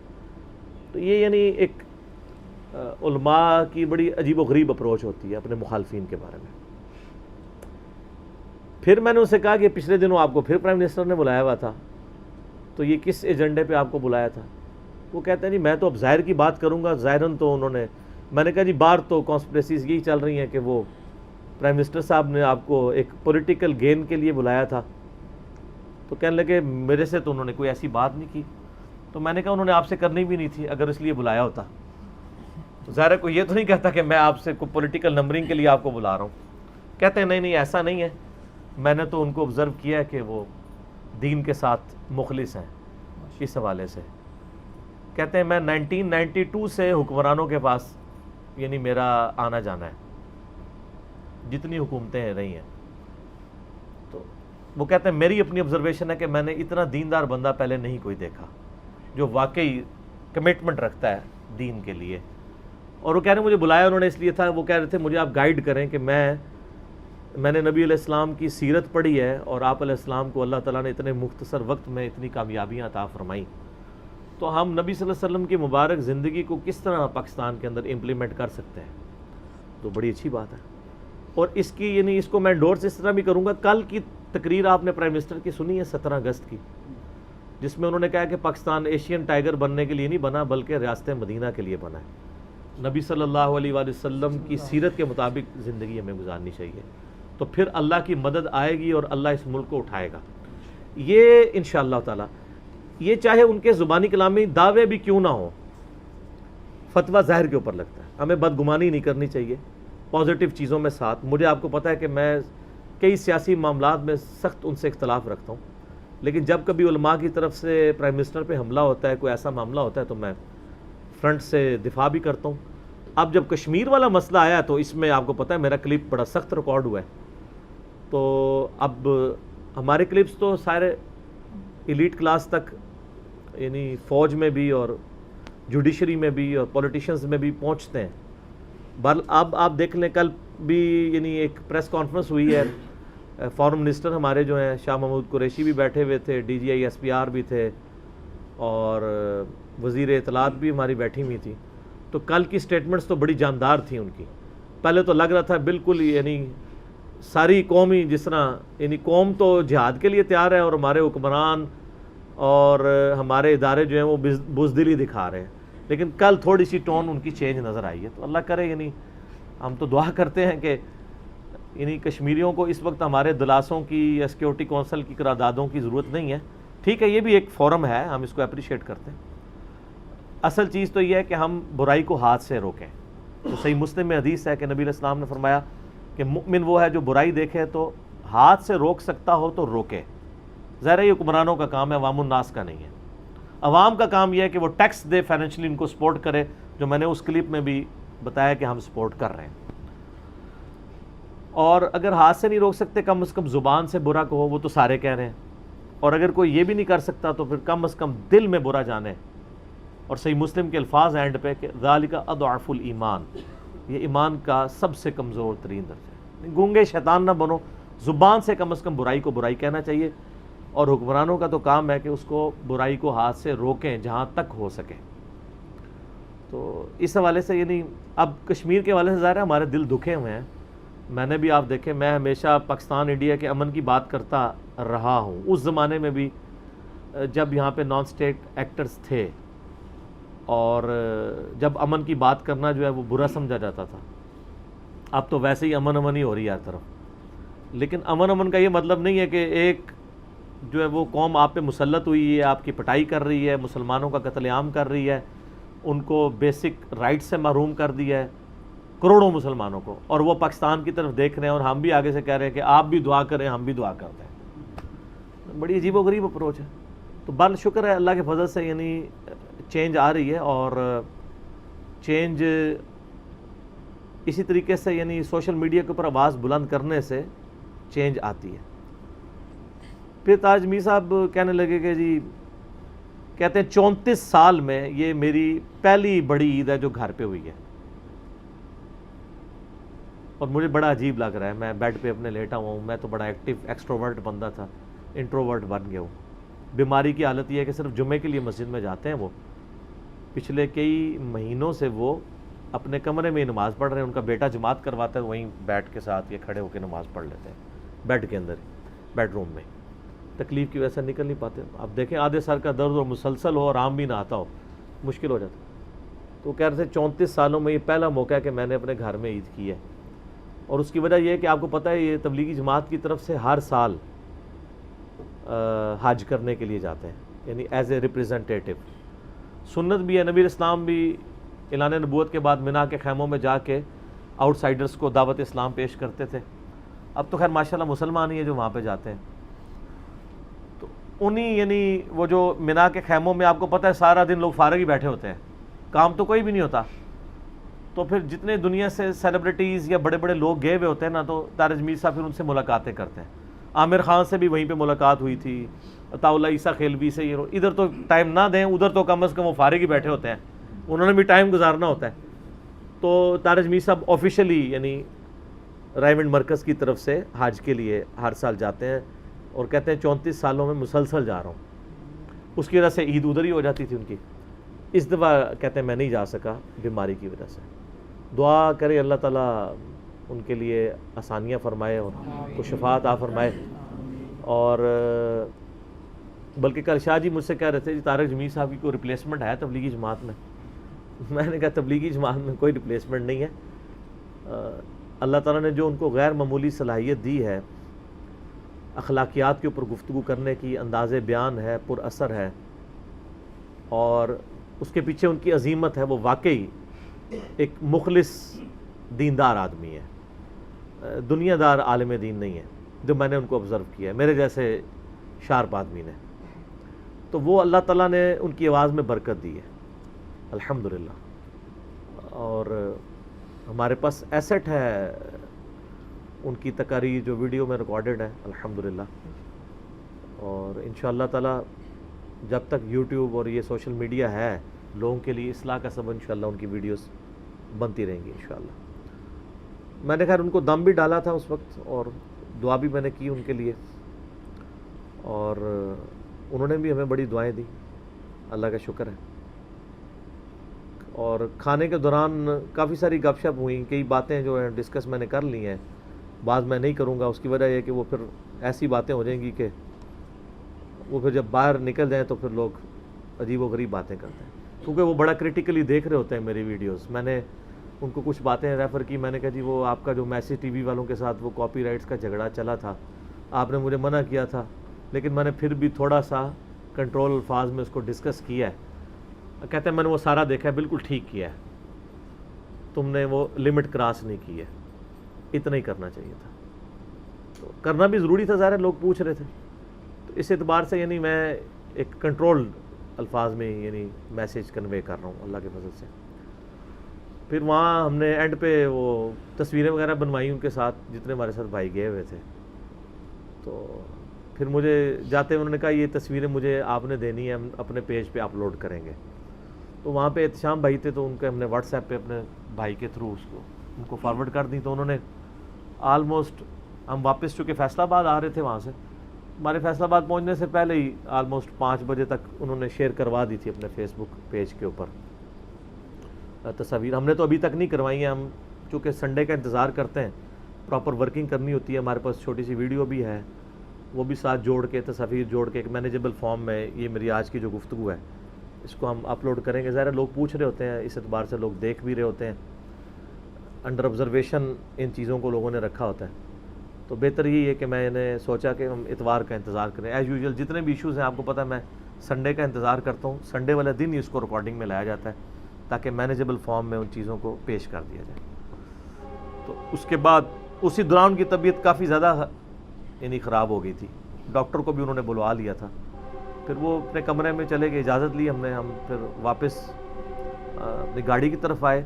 تو یہ یعنی ایک علماء کی بڑی عجیب و غریب اپروچ ہوتی ہے اپنے مخالفین کے بارے میں. پھر میں نے اسے کہا کہ پچھلے دنوں آپ کو پھر پرائم منسٹر نے بلایا ہوا تھا, تو یہ کس ایجنڈے پہ آپ کو بلایا تھا؟ وہ کہتے ہیں جی میں تو اب ظاہر کی بات کروں گا, ظاہراً تو انہوں نے, میں نے کہا جی باہر تو کانسپریسیز یہی چل رہی ہیں کہ وہ پرائم منسٹر صاحب نے آپ کو ایک پولیٹیکل گین کے لیے بلایا تھا. تو کہنے لگے میرے سے تو انہوں نے کوئی ایسی بات نہیں کی. تو میں نے کہا انہوں نے آپ سے کرنی بھی نہیں تھی اگر اس لیے بلایا ہوتا. ظاہر ہے کوئی یہ تو نہیں کہتا کہ میں آپ سے کوئی پولیٹیکل نمبرنگ کے لیے آپ کو بلا رہا ہوں. کہتے ہیں نہیں ایسا نہیں ہے, میں نے تو ان کو آبزرو کیا ہے کہ وہ دین کے ساتھ مخلص ہیں اس حوالے سے. کہتے ہیں میں 1992 سے حکمرانوں کے پاس یعنی میرا آنا جانا ہے, جتنی حکومتیں رہی ہیں. تو وہ کہتے ہیں میری اپنی آبزرویشن ہے کہ میں نے اتنا دیندار بندہ پہلے نہیں کوئی دیکھا جو واقعی کمٹمنٹ رکھتا ہے دین کے لیے. اور وہ کہہ رہے ہیں مجھے بلایا انہوں نے اس لیے تھا, وہ کہہ رہے تھے مجھے آپ گائیڈ کریں کہ میں نے نبی علیہ السلام کی سیرت پڑھی ہے اور آپ علیہ السلام کو اللہ تعالیٰ نے اتنے مختصر وقت میں اتنی کامیابیاں عطا فرمائیں, تو ہم نبی صلی اللہ علیہ وسلم کی مبارک زندگی کو کس طرح پاکستان کے اندر امپلیمنٹ کر سکتے ہیں. تو بڑی اچھی بات ہے. اور اس کی یعنی اس کو میں انڈورس اس طرح بھی کروں گا. کل کی تقریر آپ نے پرائم منسٹر کی سنی ہے 17 اگست کی, جس میں انہوں نے کہا کہ پاکستان ایشین ٹائیگر بننے کے لیے نہیں بنا بلکہ ریاست مدینہ کے لیے بنا ہے. نبی صلی اللہ علیہ وآلہ وسلم کی سیرت کے مطابق زندگی ہمیں گزارنی چاہیے, تو پھر اللہ کی مدد آئے گی اور اللہ اس ملک کو اٹھائے گا. یہ انشاءاللہ تعالی, یہ چاہے ان کے زبانی کلامی دعوے بھی کیوں نہ ہوں, فتویٰ ظاہر کے اوپر لگتا ہے. ہمیں بدگمانی نہیں کرنی چاہیے, پازیٹیو چیزوں میں ساتھ. مجھے آپ کو پتہ ہے کہ میں کئی سیاسی معاملات میں سخت ان سے اختلاف رکھتا ہوں, لیکن جب کبھی علماء کی طرف سے پرائم منسٹر پہ حملہ ہوتا ہے, کوئی ایسا معاملہ ہوتا ہے, تو میں فرنٹ سے دفاع بھی کرتا ہوں. اب جب کشمیر والا مسئلہ آیا تو اس میں آپ کو پتہ ہے میرا کلپ بڑا سخت ریکارڈ ہوا ہے. تو اب ہمارے کلپس تو سارے ایلیٹ کلاس تک یعنی فوج میں بھی اور جوڈیشری میں بھی اور پولیٹیشنز میں بھی پہنچتے ہیں. اب آپ دیکھ لیں کل بھی یعنی ایک پریس کانفرنس ہوئی ہے, فارن منسٹر ہمارے جو ہیں شاہ محمود قریشی بھی بیٹھے ہوئے تھے, D G I S P R بھی تھے, اور وزیر اطلاعات بھی ہماری بیٹھی ہوئی تھی. تو کل کی سٹیٹمنٹس تو بڑی جاندار تھیں ان کی. پہلے تو لگ رہا تھا بالکل یعنی ساری قوم ہی جس طرح یعنی قوم تو جہاد کے لیے تیار ہے اور ہمارے حکمران اور ہمارے ادارے جو ہیں وہ بزدلی دکھا رہے ہیں, لیکن کل تھوڑی سی ٹون ان کی چینج نظر آئی ہے. تو اللہ کرے یعنی ہم تو دعا کرتے ہیں کہ یعنی کشمیریوں کو اس وقت ہمارے دلاسوں کی یا سیکیورٹی کونسل کی قراردادوں کی ضرورت نہیں ہے. ٹھیک ہے یہ بھی ایک فورم ہے, ہم اس کو اپریشیٹ کرتے ہیں. اصل چیز تو یہ ہے کہ ہم برائی کو ہاتھ سے روکیں. تو صحیح مسلم میں حدیث ہے کہ نبی علیہ السلام نے فرمایا کہ مؤمن وہ ہے جو برائی دیکھے تو ہاتھ سے روک سکتا ہو تو روکے. ظاہر ہے یہ حکمرانوں کا کام ہے, عوام الناس کا نہیں ہے. عوام کا کام یہ ہے کہ وہ ٹیکس دے, فائنینشلی ان کو سپورٹ کرے, جو میں نے اس کلپ میں بھی بتایا کہ ہم سپورٹ کر رہے ہیں. اور اگر ہاتھ سے نہیں روک سکتے کم از کم زبان سے برا کہو, وہ تو سارے کہہ رہے ہیں. اور اگر کوئی یہ بھی نہیں کر سکتا تو پھر کم از کم دل میں برا جانے. اور صحیح مسلم کے الفاظ اینڈ پہ کہ ذالک اضعف الایمان, یہ ایمان کا سب سے کمزور ترین درجہ ہے. گونگے شیطان نہ بنو, زبان سے کم از کم برائی کو برائی کہنا چاہیے. اور حکمرانوں کا تو کام ہے کہ اس کو برائی کو ہاتھ سے روکیں جہاں تک ہو سکے. تو اس حوالے سے یعنی اب کشمیر کے حوالے سے ظاہر ہے ہمارے دل دکھے ہوئے ہیں. میں نے بھی آپ دیکھیں میں ہمیشہ پاکستان انڈیا کے امن کی بات کرتا رہا ہوں. اس زمانے میں بھی جب یہاں پہ نان اسٹیٹ ایکٹرز تھے اور جب امن کی بات کرنا جو ہے وہ برا سمجھا جاتا تھا. اب تو ویسے ہی امن ہی ہو رہی ہے ہر طرف. لیکن امن کا یہ مطلب نہیں ہے کہ ایک جو ہے وہ قوم آپ پہ مسلط ہوئی ہے, آپ کی پٹائی کر رہی ہے, مسلمانوں کا قتل عام کر رہی ہے, ان کو بیسک رائٹ سے محروم کر دیا ہے کروڑوں مسلمانوں کو, اور وہ پاکستان کی طرف دیکھ رہے ہیں اور ہم بھی آگے سے کہہ رہے ہیں کہ آپ بھی دعا کریں ہم بھی دعا کرتے ہیں. بڑی عجیب و غریب اپروچ ہے. تو بال شکر ہے اللہ کے فضل سے یعنی چینج آ رہی ہے, اور چینج اسی طریقے سے یعنی سوشل میڈیا کے اوپر آواز بلند کرنے سے چینج آتی ہے. پھر تاج میر صاحب کہنے لگے کہ جی کہتے ہیں 34 سال میں یہ میری پہلی بڑی عید ہے جو گھر پہ ہوئی ہے. اور مجھے بڑا عجیب لگ رہا ہے, میں بیڈ پہ اپنے لیٹا ہوا ہوں, میں تو بڑا ایکٹیو ایکسٹروورٹ بندہ تھا, انٹروورٹ بن گیا ہوں. بیماری کی حالت یہ ہے کہ صرف جمعے کے لیے مسجد میں جاتے ہیں. وہ پچھلے کئی مہینوں سے وہ اپنے کمرے میں ہی نماز پڑھ رہے ہیں. ان کا بیٹا جماعت کرواتا ہے, وہیں بیٹھ کے ساتھ یہ کھڑے ہو کے نماز پڑھ لیتے ہیں بیڈ کے اندر, بیڈ روم میں. تکلیف کی وجہ سے نکل نہیں پاتے. اب دیکھیں آدھے سر کا درد اور مسلسل ہو اور آرام بھی نہ آتا ہو, مشکل ہو جاتا. تو کہہ رہے تھے 34 سالوں میں یہ پہلا موقع ہے کہ میں نے اپنے گھر میں عید کی ہے. اور اس کی وجہ یہ ہے کہ آپ کو پتہ ہے یہ تبلیغی جماعت کی طرف سے ہر سال حج کرنے کے لیے جاتے ہیں, یعنی ایز اے ریپریزنٹیٹیو. سنت بھی ہے, نبی اسلام بھی اعلان نبوت کے بعد منا کے خیموں میں جا کے آؤٹ سائڈرز کو دعوت اسلام پیش کرتے تھے. اب تو خیر ماشاءاللہ مسلمان ہی ہیں جو وہاں پہ جاتے ہیں. تو انہی یعنی وہ جو منا کے خیموں میں آپ کو پتہ ہے سارا دن لوگ فارغ ہی بیٹھے ہوتے ہیں, کام تو کوئی بھی نہیں ہوتا. تو پھر جتنے دنیا سے سیلیبریٹیز یا بڑے بڑے لوگ گئے ہوئے ہوتے ہیں نا, تو تاج میر صاحب پھر ان سے ملاقاتیں کرتے ہیں. عامر خان سے بھی وہیں پہ ملاقات ہوئی تھی, عطا اللہ عیسیٰ خیلوی سے. ادھر تو ٹائم نہ دیں, ادھر تو کم از کم وہ فارغ ہی بیٹھے ہوتے ہیں, انہوں نے بھی ٹائم گزارنا ہوتا ہے. تو تاج میر صاحب آفیشلی یعنی رائمنڈ مرکز کی طرف سے حج کے لیے ہر سال جاتے ہیں, اور کہتے ہیں 34 سالوں میں مسلسل جا رہا ہوں. اس کی وجہ سے عید ادھر ہی ہو جاتی تھی ان کی. اس دفعہ کہتے ہیں میں نہیں جا سکا بیماری کی وجہ سے. دعا کرے اللہ تعالیٰ ان کے لیے آسانیاں فرمائے اور کو شفا عطا فرمائے. اور بلکہ کل شاہ جی مجھ سے کہہ رہے تھے جی طارق جمیل صاحب کی کوئی ریپلیسمنٹ ہے تبلیغی جماعت میں. میں نے کہا تبلیغی جماعت میں کوئی ریپلیسمنٹ نہیں ہے. اللہ تعالیٰ نے جو ان کو غیر معمولی صلاحیت دی ہے, اخلاقیات کے اوپر گفتگو کرنے کی, انداز بیان ہے, پر اثر ہے, اور اس کے پیچھے ان کی عظیمت ہے. وہ واقعی ایک مخلص دیندار آدمی ہے, دنیا دار عالم دین نہیں ہے جو میں نے ان کو آبزرو کیا ہے, میرے جیسے شارپ آدمی نے. تو وہ اللہ تعالیٰ نے ان کی آواز میں برکت دی ہے الحمدللہ. اور ہمارے پاس ایسٹ ہے ان کی تقاریر جو ویڈیو میں ریکارڈڈ ہے الحمدللہ. اور انشاءاللہ تعالیٰ جب تک یوٹیوب اور یہ سوشل میڈیا ہے لوگوں کے لیے اصلاح کا سبب انشاءاللہ ان کی ویڈیوز بنتی رہیں گی انشاءاللہ. میں نے خیر ان کو دم بھی ڈالا تھا اس وقت, اور دعا بھی میں نے کی ان کے لیے, اور انہوں نے بھی ہمیں بڑی دعائیں دی, اللہ کا شکر ہے. اور کھانے کے دوران کافی ساری گپ شپ ہوئیں, کئی باتیں جو ہیں ڈسکس میں نے کر لی ہیں, بعض میں نہیں کروں گا. اس کی وجہ یہ کہ وہ پھر ایسی باتیں ہو جائیں گی کہ وہ پھر جب باہر نکل جائیں تو پھر لوگ عجیب و غریب باتیں کرتے ہیں, کیونکہ وہ بڑا کرٹیکلی دیکھ رہے ہوتے ہیں میری ویڈیوز. میں نے ان کو کچھ باتیں ریفر کی. میں نے کہا جی وہ آپ کا جو میسج ٹی وی والوں کے ساتھ وہ کاپی رائٹس کا جھگڑا چلا تھا, آپ نے مجھے منع کیا تھا, لیکن میں نے پھر بھی تھوڑا سا کنٹرول الفاظ میں اس کو ڈسکس کیا ہے. کہتے ہیں میں نے وہ سارا دیکھا ہے, بالکل ٹھیک کیا ہے, تم نے وہ لمٹ کراس نہیں کی ہے, اتنا ہی کرنا چاہیے تھا. تو کرنا بھی ضروری تھا, ظاہر ہے لوگ پوچھ رہے تھے. تو اس اعتبار سے یعنی میں ایک کنٹرول الفاظ میں یعنی میسیج کنوے کر رہا ہوں اللہ کے فضل سے. پھر وہاں ہم نے اینڈ پہ وہ تصویریں وغیرہ بنوائی ان کے ساتھ جتنے ہمارے ساتھ بھائی گئے ہوئے تھے. تو پھر مجھے جاتے انہوں نے کہا یہ تصویریں مجھے آپ نے دینی ہے, ہم اپنے پیج پہ اپلوڈ کریں گے. تو وہاں پہ احتشام بھائی تھے, تو ان کے ہم نے واٹس ایپ پہ اپنے بھائی کے تھرو اس کو ان کو فارورڈ کر دی. تو انہوں نے آلموسٹ, ہم واپس چونکہ فیصل آباد آ رہے تھے وہاں سے, ہمارے فیصل آباد پہنچنے سے پہلے ہی آلموسٹ 5 بجے تک انہوں نے شیئر کروا دی تھی اپنے فیس بک پیج کے اوپر تصاویر. ہم نے تو ابھی تک نہیں کروائی ہیں. ہم چونکہ سنڈے کا انتظار کرتے ہیں, پراپر ورکنگ کرنی ہوتی ہے. ہمارے پاس چھوٹی سی ویڈیو بھی ہے, وہ بھی ساتھ جوڑ کے تصاویر جوڑ کے ایک مینیجیبل فارم میں یہ میری آج کی جو گفتگو ہے اس کو ہم اپلوڈ کریں گے. ظاہر لوگ پوچھ رہے ہوتے ہیں, اس اعتبار سے لوگ دیکھ بھی رہے ہوتے ہیں, انڈر آبزرویشن ان چیزوں کو لوگوں نے رکھا ہوتا ہے. تو بہتر یہی ہے کہ میں نے سوچا کہ ہم اتوار کا انتظار کریں. ایز یوزول جتنے بھی ایشوز ہیں آپ کو پتہ ہے میں سنڈے کا انتظار کرتا ہوں. سنڈے والے دن ہی اس کو ریکارڈنگ میں لایا جاتا ہے تاکہ مینیجیبل فارم میں ان چیزوں کو پیش کر دیا جائے. تو اس کے بعد اسی دوران کی طبیعت کافی زیادہ یعنی خراب ہو گئی تھی. ڈاکٹر کو بھی انہوں نے بلوا لیا تھا. پھر وہ اپنے کمرے میں چلے گئے, اجازت لی ہم نے. ہم پھر واپس اپنی گاڑی کی طرف آئے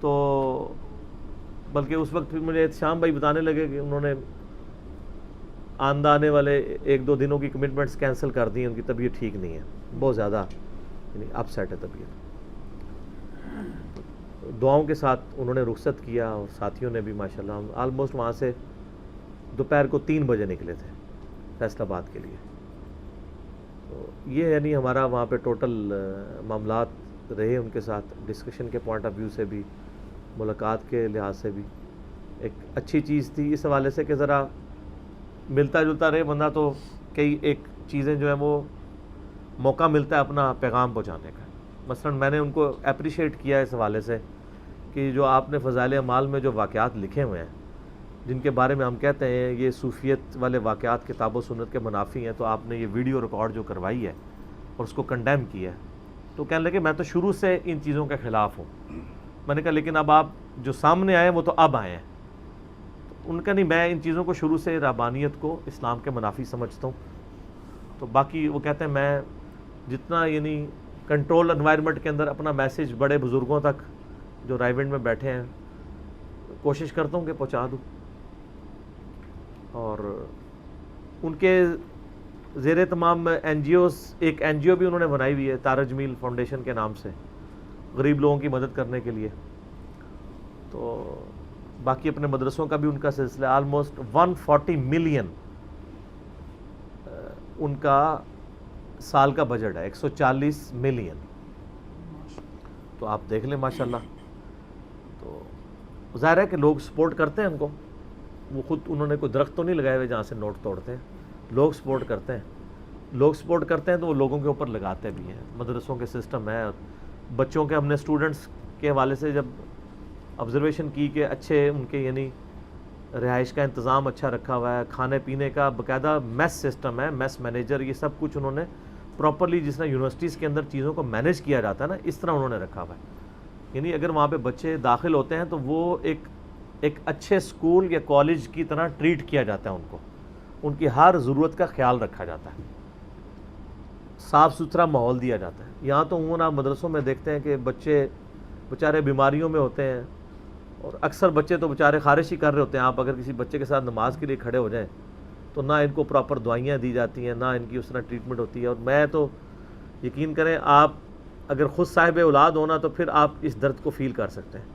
تو بلکہ اس وقت پھر مجھے احتشام بھائی بتانے لگے کہ انہوں نے آنے والے 1-2 دنوں کی کمٹمنٹس کینسل کر دی. ان کی طبیعت ٹھیک نہیں ہے, بہت زیادہ یعنی اپ سیٹ ہے طبیعت. دعاؤں کے ساتھ انہوں نے رخصت کیا اور ساتھیوں نے بھی ماشاءاللہ. ہم آلموسٹ وہاں سے دوپہر کو 3 بجے نکلے تھے فیصل آباد کے لیے. تو یہ یعنی ہمارا وہاں پہ ٹوٹل معاملات رہے ان کے ساتھ. ڈسکشن کے پوائنٹ آف ویو سے بھی, ملاقات کے لحاظ سے بھی ایک اچھی چیز تھی اس حوالے سے کہ ذرا ملتا جلتا رہے بندہ, تو کئی ایک چیزیں جو ہیں وہ موقع ملتا ہے اپنا پیغام پہنچانے کا. مثلا میں نے ان کو اپریشیٹ کیا اس حوالے سے کہ جو آپ نے فضائل اعمال میں جو واقعات لکھے ہوئے ہیں جن کے بارے میں ہم کہتے ہیں یہ صوفیت والے واقعات کتاب و سنت کے منافی ہیں, تو آپ نے یہ ویڈیو ریکارڈ جو کروائی ہے اور اس کو کنڈیم کیا ہے. تو کہنے لگے میں تو شروع سے ان چیزوں کے خلاف ہوں. میں نے کہا لیکن اب آپ جو سامنے آئے وہ تو اب آئے ہیں. ان کا نہیں, میں ان چیزوں کو شروع سے رہبانیت کو اسلام کے منافی سمجھتا ہوں. تو باقی وہ کہتے ہیں میں جتنا یعنی کنٹرول انوائرمنٹ کے اندر اپنا میسیج بڑے بزرگوں تک جو رائیونڈ میں بیٹھے ہیں کوشش کرتا ہوں کہ پہنچا دوں. اور ان کے زیر تمام این جی اوز, ایک این جی او بھی انہوں نے بنائی ہوئی ہے تارا جمیل فاؤنڈیشن کے نام سے, غریب لوگوں کی مدد کرنے کے لیے. تو باقی اپنے مدرسوں کا بھی ان کا سلسلہ. آلموسٹ 140 ملین ان کا سال کا بجٹ ہے, 140 ملین. تو آپ دیکھ لیں ماشاءاللہ. تو ظاہر ہے کہ لوگ سپورٹ کرتے ہیں ان کو. وہ خود انہوں نے کوئی درخت تو نہیں لگائے ہوئے جہاں سے نوٹ توڑتے ہیں. لوگ سپورٹ کرتے ہیں. لوگ سپورٹ کرتے ہیں تو وہ لوگوں کے اوپر لگاتے بھی ہیں. مدرسوں کے سسٹم ہے, بچوں کے ہم نے اسٹوڈنٹس کے حوالے سے جب آبزرویشن کی کہ اچھے ان کے یعنی رہائش کا انتظام اچھا رکھا ہوا ہے, کھانے پینے کا باقاعدہ میس سسٹم ہے, میس مینیجر, یہ سب کچھ انہوں نے پراپرلی جس طرح یونیورسٹیز کے اندر چیزوں کو مینیج کیا جاتا ہے نا, اس طرح انہوں نے رکھا ہوا ہے. یعنی اگر وہاں پہ بچے داخل ہوتے ہیں تو وہ ایک اچھے اسکول یا کالج کی طرح ٹریٹ کیا جاتا ہے ان کو. ان کی ہر ضرورت کا خیال رکھا جاتا ہے, صاف ستھرا ماحول دیا جاتا ہے. یہاں تو عموماً آپ مدرسوں میں دیکھتے ہیں کہ بچے بیچارے بیماریوں میں ہوتے ہیں, اور اکثر بچے تو بیچارے خارش ہی کر رہے ہوتے ہیں. آپ اگر کسی بچے کے ساتھ نماز کے لیے کھڑے ہو جائیں تو نہ ان کو پراپر دوائیاں دی جاتی ہیں, نہ ان کی اس طرح ٹریٹمنٹ ہوتی ہے. اور میں تو یقین کریں, آپ اگر خود صاحب اولاد ہونا تو پھر آپ اس درد کو فیل کر سکتے ہیں.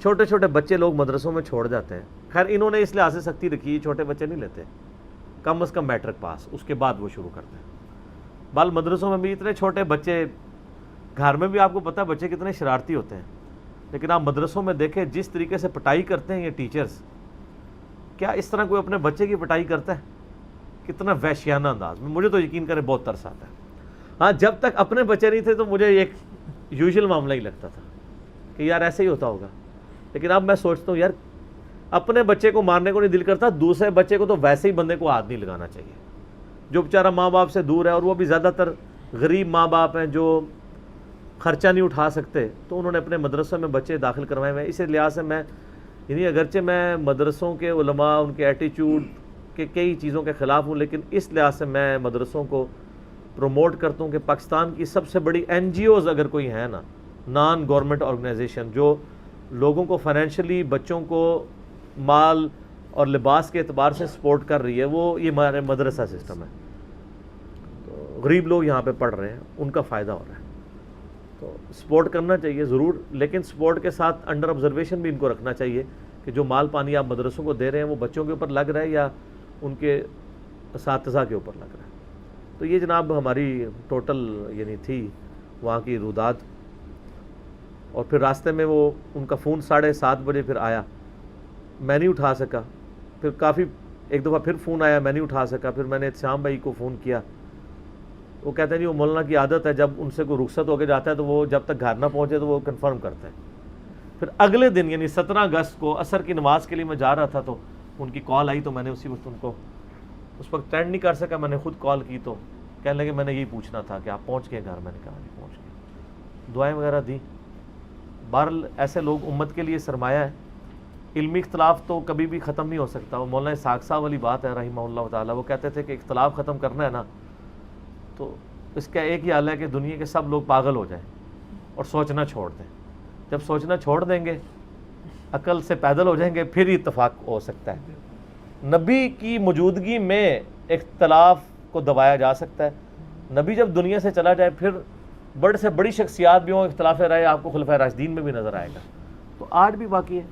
چھوٹے چھوٹے بچے لوگ مدرسوں میں چھوڑ جاتے ہیں. خیر انہوں نے اس لحاظ سے سختی رکھی, چھوٹے بچے نہیں لیتے, کم از کم میٹرک پاس, اس کے بعد وہ شروع کرتے ہیں. بال مدرسوں میں بھی اتنے چھوٹے بچے, گھر میں بھی آپ کو پتہ ہے بچے کتنے شرارتی ہوتے ہیں, لیکن آپ مدرسوں میں دیکھیں جس طریقے سے پٹائی کرتے ہیں یہ ٹیچرز, کیا اس طرح کوئی اپنے بچے کی پٹائی کرتا ہے؟ کتنا وحشیانہ انداز میں. مجھے تو یقین کریں بہت ترس آتا ہے. ہاں جب تک اپنے بچے نہیں تھے تو مجھے ایک یوزول معاملہ ہی لگتا تھا کہ یار ایسے ہی ہوتا ہوگا, لیکن اب میں سوچتا ہوں یار اپنے بچے کو مارنے کو نہیں دل کرتا, دوسرے بچے کو تو ویسے ہی بندے کو ہاتھ نہیں لگانا چاہیے جو بیچارہ ماں باپ سے دور ہے, اور وہ بھی زیادہ تر غریب ماں باپ ہیں جو خرچہ نہیں اٹھا سکتے, تو انہوں نے اپنے مدرسوں میں بچے داخل کروائے ہوئے ہیں. اس لحاظ سے میں یعنی اگرچہ میں مدرسوں کے علماء ان کے ایٹیچیوڈ کے کئی چیزوں کے خلاف ہوں, لیکن اس لحاظ سے میں مدرسوں کو پروموٹ کرتا ہوں کہ پاکستان کی سب سے بڑی این جی اوز اگر کوئی ہیں نا, نان گورنمنٹ آرگنائزیشن جو لوگوں کو فائنینشلی, بچوں کو مال اور لباس کے اعتبار سے سپورٹ کر رہی ہے, وہ یہ ہمارے مدرسہ سسٹم ہے. تو غریب لوگ یہاں پہ پڑھ رہے ہیں, ان کا فائدہ ہو رہا ہے. تو سپورٹ کرنا چاہیے ضرور, لیکن سپورٹ کے ساتھ انڈر آبزرویشن بھی ان کو رکھنا چاہیے کہ جو مال پانی آپ مدرسوں کو دے رہے ہیں وہ بچوں کے اوپر لگ رہا ہے یا ان کے اساتذہ کے اوپر لگ رہا ہے. تو یہ جناب ہماری ٹوٹل یعنی تھی وہاں کی روداد. اور پھر راستے میں وہ ان کا فون 7:30 بجے پھر آیا, میں نہیں اٹھا سکا. پھر کافی ایک دفعہ پھر فون آیا, میں نہیں اٹھا سکا. پھر میں نے احتشام بھائی کو فون کیا. وہ کہتے ہیں جی وہ مولانا کی عادت ہے جب ان سے کوئی رخصت ہو کے جاتا ہے تو وہ جب تک گھر نہ پہنچے تو وہ کنفرم کرتے ہیں. پھر اگلے دن یعنی 17 اگست کو عصر کی نماز کے لیے میں جا رہا تھا تو ان کی کال آئی, تو میں نے اسی وقت ان کو اس وقت اٹینڈ نہیں کر سکا. میں نے خود کال کی تو کہنے لگے میں نے یہی پوچھنا تھا کہ آپ پہنچ گئے گھر. میں نے کہا جی پہنچ گئے. دعائیں وغیرہ دی. بہرحال ایسے لوگ امت کے لیے سرمایہ ہے. علمی اختلاف تو کبھی بھی ختم نہیں ہو سکتا. وہ مولانا اسحاق صاحب والی بات ہے رحمہ اللہ تعالیٰ, وہ کہتے تھے کہ اختلاف ختم کرنا ہے نا تو اس کا ایک ہی حل ہے کہ دنیا کے سب لوگ پاگل ہو جائیں اور سوچنا چھوڑ دیں. جب سوچنا چھوڑ دیں گے, عقل سے پیدل ہو جائیں گے, پھر ہی اتفاق ہو سکتا ہے. نبی کی موجودگی میں اختلاف کو دبایا جا سکتا ہے. نبی جب دنیا سے چلا جائے پھر بڑے سے بڑی شخصیات بھی ہوں, اختلاف رائے آپ کو خلفائے راشدین میں بھی نظر آئے گا. تو آج بھی باقی ہے.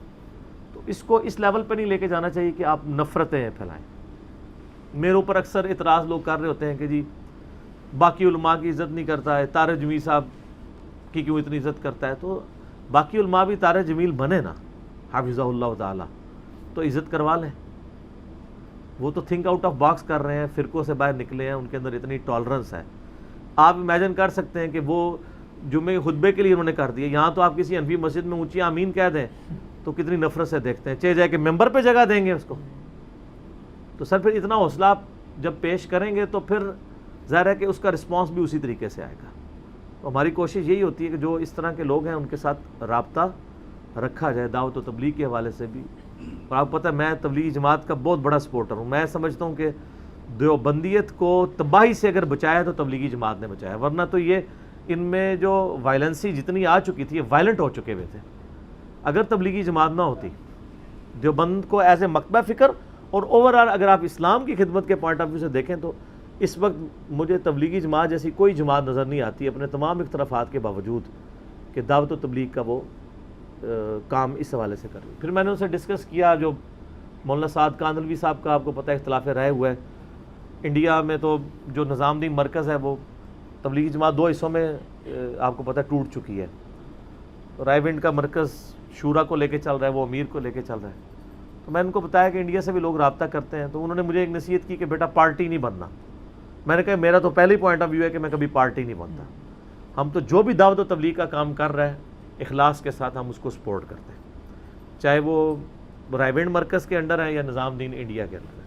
تو اس کو اس لیول پہ نہیں لے کے جانا چاہیے کہ آپ نفرتیں پھیلائیں. میرے اوپر اکثر اعتراض لوگ کر رہے ہوتے ہیں کہ جی باقی علماء کی عزت نہیں کرتا ہے, طارق جمیل صاحب کی کیوں اتنی عزت کرتا ہے. تو باقی علماء بھی طارق جمیل بنے نا حافظہ اللہ تعالی, تو عزت کروا لیں. وہ تو تھنک آؤٹ آف باکس کر رہے ہیں, فرقوں سے باہر نکلے ہیں, ان کے اندر اتنی ٹالرنس ہے. آپ امیجن کر سکتے ہیں کہ وہ جمعے کے خطبے کے لیے انہوں نے کر دیا. یہاں تو آپ کسی حنفی مسجد میں اونچی آمین کہہ دیں تو کتنی نفرت سے دیکھتے ہیں. چاہے جائے کہ ممبر پہ جگہ دیں گے اس کو. تو سر پھر اتنا حوصلہ آپ جب پیش کریں گے تو پھر ظاہر ہے کہ اس کا رسپانس بھی اسی طریقے سے آئے گا. تو ہماری کوشش یہی ہوتی ہے کہ جو اس طرح کے لوگ ہیں ان کے ساتھ رابطہ رکھا جائے دعوت و تبلیغ کے حوالے سے بھی. اور آپ کو پتہ ہے میں تبلیغی جماعت کا بہت بڑا سپورٹر ہوں. میں سمجھتا ہوں کہ دیوبندیت کو تباہی سے اگر بچایا تو تبلیغی جماعت نے بچایا, ورنہ تو یہ ان میں جو وائلنسی جتنی آ چکی تھی یہ وائلنٹ ہو چکے ہوئے تھے. اگر تبلیغی جماعت نہ ہوتی, دیوبند کو ایز اے مکتبہ فکر اور اوورآل اگر آپ اسلام کی خدمت کے پوائنٹ آف ویو سے دیکھیں تو اس وقت مجھے تبلیغی جماعت جیسی کوئی جماعت نظر نہیں آتی اپنے تمام اختلافات کے باوجود کہ دعوت و تبلیغ کا وہ کام اس حوالے سے کر رہی. پھر میں نے ان سے ڈسکس کیا, جو مولانا سعد کاندھلوی صاحب کا آپ کو پتہ ہے اختلاف رائے ہوا ہے. انڈیا میں تو جو نظام دین مرکز ہے وہ تبلیغی جماعت 2 حصوں میں آپ کو پتہ ہے ٹوٹ چکی ہے. رائے ونڈ کا مرکز شورا کو لے کے چل رہا ہے, وہ امیر کو لے کے چل رہا ہے. تو میں ان کو بتایا کہ انڈیا سے بھی لوگ رابطہ کرتے ہیں. تو انہوں نے مجھے ایک نصیحت کی کہ بیٹا پارٹی نہیں بننا. میں نے کہا میرا تو پہلے ہی پوائنٹ آف ویو ہے کہ میں کبھی پارٹی نہیں بنتا. ہم تو جو بھی دعوت و تبلیغ کا کام کر رہا ہے اخلاص کے ساتھ ہم اس کو سپورٹ کرتے ہیں, چاہے وہ رائے ونڈ مرکز کے انڈر ہے یا نظام دین انڈیا کے اندر ہے.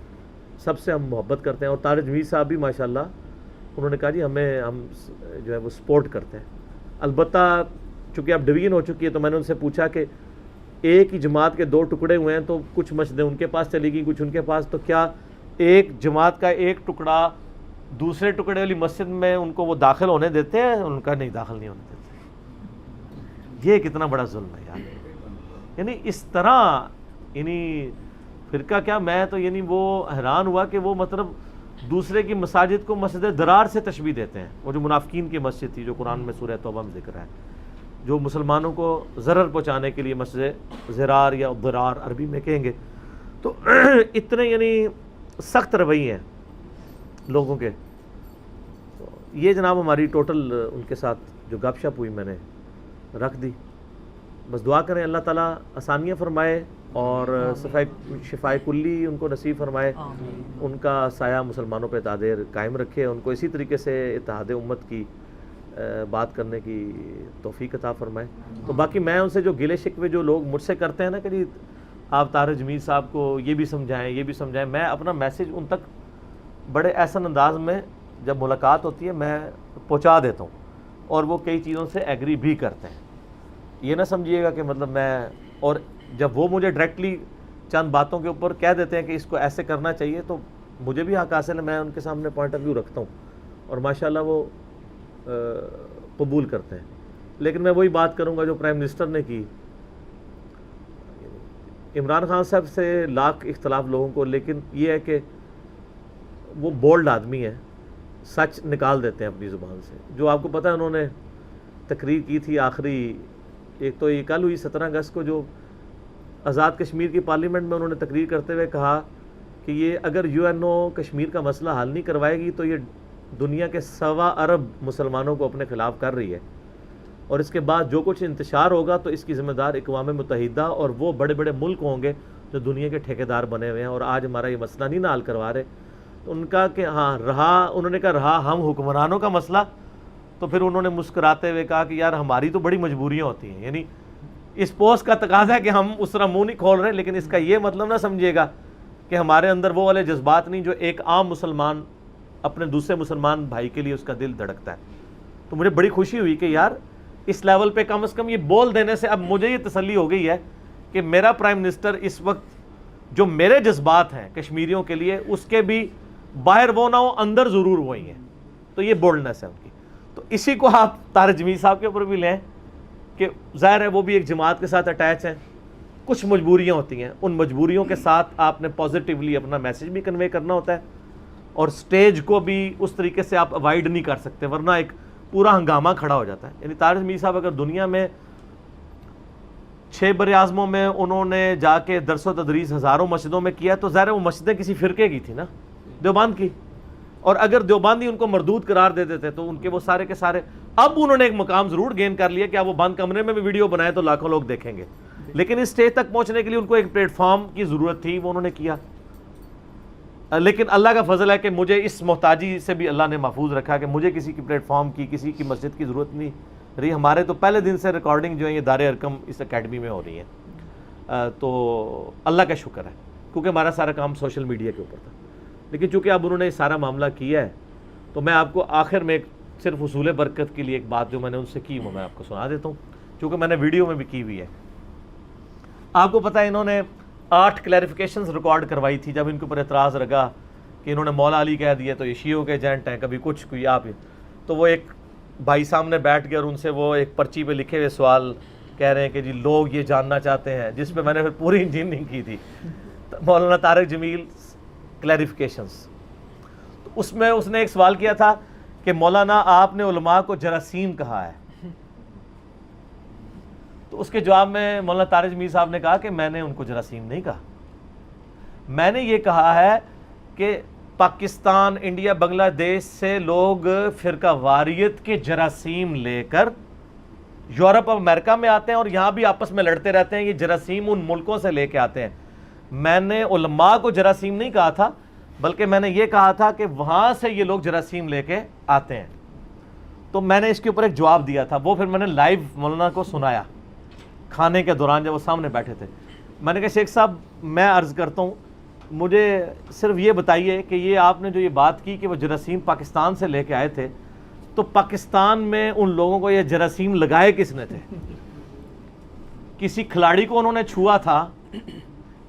سب سے ہم محبت کرتے ہیں. اور طارق جمیل صاحب بھی ماشاءاللہ انہوں نے کہا جی ہم جو ہے وہ سپورٹ کرتے ہیں. البتہ چونکہ اب ڈویژن ہو چکی ہے تو میں نے ان سے پوچھا کہ ایک ہی جماعت کے 2 ٹکڑے ہوئے ہیں تو کچھ مسجدیں ان کے پاس چلی گئی کچھ ان کے پاس, تو کیا ایک جماعت کا ایک ٹکڑا دوسرے ٹکڑے والی مسجد میں ان کو وہ داخل ہونے دیتے ہیں؟ ان کا نہیں, داخل نہیں ہونے دیتے. یہ کتنا بڑا ظلم ہے یار. یعنی اس طرح یعنی فرقہ کیا, میں تو یعنی وہ حیران ہوا کہ وہ مطلب دوسرے کی مساجد کو مسجد درار سے تشبیہ دیتے ہیں. وہ جو منافقین کی مسجد تھی جو قرآن میں سورہ توبہ میں ذکر ہے, جو مسلمانوں کو ضرر پہنچانے کے لیے مسجد زرار یا ضرار عربی میں کہیں گے. تو اتنے یعنی سخت رویے ہیں لوگوں کے. تو یہ جناب ہماری ٹوٹل ان کے ساتھ جو گپ شپ ہوئی میں نے رکھ دی. بس دعا کریں اللہ تعالیٰ آسانیاں فرمائے اور شفائے کلی ان کو نصیب فرمائے. ان کا سایہ مسلمانوں پہ اتحاد قائم رکھے, ان کو اسی طریقے سے اتحاد امت کی بات کرنے کی توفیق عطا فرمائے. تو باقی میں ان سے جو گلے شکوے جو لوگ مجھ سے کرتے ہیں نا کہ جی آپ طارق جمیل صاحب کو یہ بھی سمجھائیں یہ بھی سمجھائیں, میں اپنا میسیج ان تک بڑے احسن انداز میں جب ملاقات ہوتی ہے میں پہنچا دیتا ہوں, اور وہ کئی چیزوں سے ایگری بھی کرتے ہیں. یہ نہ سمجھیے گا کہ مطلب میں, اور جب وہ مجھے ڈائریکٹلی چند باتوں کے اوپر کہہ دیتے ہیں کہ اس کو ایسے کرنا چاہیے تو مجھے بھی حق حاصل ہے, میں ان کے سامنے پوائنٹ آف ویو رکھتا ہوں اور ماشاءاللہ وہ قبول کرتے ہیں. لیکن میں وہی بات کروں گا جو پرائم منسٹر نے کی. عمران خان صاحب سے لاکھ اختلاف لوگوں کو, لیکن یہ ہے کہ وہ بولڈ آدمی ہے, سچ نکال دیتے ہیں اپنی زبان سے. جو آپ کو پتہ ہے انہوں نے تقریر کی تھی آخری, ایک تو یہ کل ہوئی 17 اگست کو, جو آزاد کشمیر کی پارلیمنٹ میں انہوں نے تقریر کرتے ہوئے کہا کہ یہ اگر UNO کشمیر کا مسئلہ حل نہیں کروائے گی تو یہ دنیا کے 1.25 ارب مسلمانوں کو اپنے خلاف کر رہی ہے، اور اس کے بعد جو کچھ انتشار ہوگا تو اس کی ذمہ دار اقوام متحدہ اور وہ بڑے بڑے ملک ہوں گے جو دنیا کے ٹھیکیدار بنے ہوئے ہیں اور آج ہمارا یہ مسئلہ نہیں نہ حل کروا رہے. تو ان کا کہ ہاں انہوں نے کہا رہا ہم حکمرانوں کا مسئلہ، تو پھر انہوں نے مسکراتے ہوئے کہا کہ یار ہماری تو بڑی مجبوریاں ہوتی ہیں. یعنی اس پوسٹ کا تقاضا ہے کہ ہم اس طرح منہ نہیں کھول رہے، لیکن اس کا یہ مطلب نہ سمجھیے گا کہ ہمارے اندر وہ والے جذبات نہیں جو ایک عام مسلمان اپنے دوسرے مسلمان بھائی کے لیے اس کا دل دھڑکتا ہے. تو مجھے بڑی خوشی ہوئی کہ یار اس لیول پہ کم از کم یہ بول دینے سے اب مجھے یہ تسلی ہو گئی ہے کہ میرا پرائم منسٹر اس وقت جو میرے جذبات ہیں کشمیریوں کے لیے اس کے بھی باہر وہ نہ ہو اندر ضرور وہی ہیں. تو یہ بولڈنس ہے ان کی. تو اسی کو آپ طارق جمیل صاحب کے اوپر بھی لیں کہ ظاہر ہے وہ بھی ایک جماعت کے ساتھ اٹیچ ہیں، کچھ مجبوریاں ہوتی ہیں، ان مجبوریوں کے ساتھ آپ نے پازیٹیولی اپنا میسیج بھی کنوے کرنا ہوتا ہے اور سٹیج کو بھی اس طریقے سے آپ اوائڈ نہیں کر سکتے ورنہ ایک پورا ہنگامہ کھڑا ہو جاتا ہے. یعنی طارق جمیل صاحب اگر دنیا میں 6 براعظموں میں انہوں نے جا کے درس و تدریس ہزاروں مسجدوں میں کیا تو ظاہر ہے وہ مسجدیں کسی فرقے کی تھی نا، دیوبند کی، اور اگر دیوبندی ان کو مردود قرار دے دیتے تو ان کے وہ سارے کے سارے اب انہوں نے ایک مقام ضرور گین کر لیا کہ آپ وہ بند کمرے میں بھی ویڈیو بنائے تو لاکھوں لوگ دیکھیں گے، لیکن اس سٹیج تک پہنچنے کے لیے ان کو ایک پلیٹ فارم کی ضرورت تھی، وہ انہوں نے کیا. لیکن اللہ کا فضل ہے کہ مجھے اس محتاجی سے بھی اللہ نے محفوظ رکھا کہ مجھے کسی کی پلیٹ فارم کی کسی کی مسجد کی ضرورت نہیں رہی. ہمارے تو پہلے دن سے ریکارڈنگ جو ہے یہ دار ارقم اس اکیڈمی میں ہو رہی ہے، تو اللہ کا شکر ہے کیونکہ ہمارا سارا کام سوشل میڈیا کے اوپر تھا. لیکن چونکہ اب انہوں نے سارا معاملہ کیا ہے تو میں آپ کو آخر میں صرف حصول برکت کے لیے ایک بات جو میں نے ان سے کی وہ میں آپ کو سنا دیتا ہوں، چونکہ میں نے ویڈیو میں بھی کی ہوئی ہے. آپ کو پتہ ہے انہوں نے 8 کلیریفیکیشنز ریکارڈ کروائی تھی جب ان کے اوپر اعتراض لگا کہ انہوں نے مولا علی کہہ دیا تو یہ شیعوں کے ایجنٹ ہیں، کبھی کچھ کوئی آپ. تو وہ ایک بھائی سامنے بیٹھ گئے اور ان سے وہ ایک پرچی پہ لکھے ہوئے سوال کہہ رہے ہیں کہ جی لوگ یہ جاننا چاہتے ہیں، جس پہ میں نے پھر پوری انجینئرنگ کی تھی مولانا طارق جمیل کلیریفیکیشنز. تو اس میں اس نے ایک سوال کیا تھا کہ مولانا آپ نے علماء کو جراثیم کہا ہے، تو اس کے جواب میں مولانا طارق جمیل صاحب نے کہا کہ میں نے ان کو جراثیم نہیں کہا، میں نے یہ کہا ہے کہ پاکستان، انڈیا، بنگلہ دیش سے لوگ فرقہ واریت کے جراثیم لے کر یورپ اور امریکہ میں آتے ہیں اور یہاں بھی آپس میں لڑتے رہتے ہیں، یہ جراثیم ان ملکوں سے لے کے آتے ہیں. میں نے علماء کو جراثیم نہیں کہا تھا بلکہ میں نے یہ کہا تھا کہ وہاں سے یہ لوگ جراثیم لے کے آتے ہیں. تو میں نے اس کے اوپر ایک جواب دیا تھا، وہ پھر میں نے لائیو مولانا کو سنایا کھانے کے دوران جب وہ سامنے بیٹھے تھے. میں نے کہا شیخ صاحب میں عرض کرتا ہوں مجھے صرف یہ بتائیے کہ یہ آپ نے جو یہ بات کی کہ وہ جراثیم پاکستان سے لے کے آئے تھے تو پاکستان میں ان لوگوں کو یہ جراثیم لگائے کس نے تھے؟ کسی کھلاڑی کو انہوں نے چھوا تھا،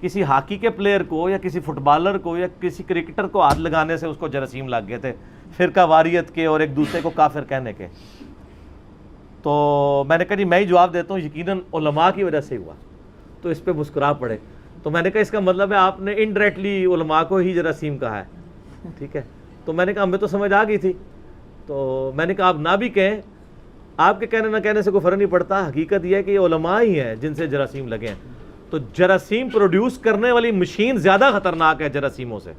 کسی ہاکی کے پلیئر کو یا کسی فٹ بالر کو یا کسی کرکٹر کو ہاتھ لگانے سے اس کو جراثیم لگ گئے تھے فرقہ واریت کے اور ایک دوسرے کو کافر کہنے کے. تو میں نے کہا جی میں ہی جواب دیتا ہوں یقیناً علماء کی وجہ سے ہوا. تو اس پہ مسکرا پڑے. تو میں نے کہا اس کا مطلب ہے آپ نے انڈائریکٹلی علماء کو ہی جراثیم کہا ہے، ٹھیک ہے. تو میں نے کہا ہمیں تو سمجھ آ گئی تھی. تو میں نے کہا آپ نہ بھی کہیں، آپ کے کہنے نہ کہنے سے کوئی فرق نہیں پڑتا، حقیقت یہ ہے کہ یہ علماء ہی ہیں جن سے جراثیم لگے ہیں. تو جراثیم پروڈیوس کرنے والی مشین زیادہ خطرناک ہے جراثیموں سے،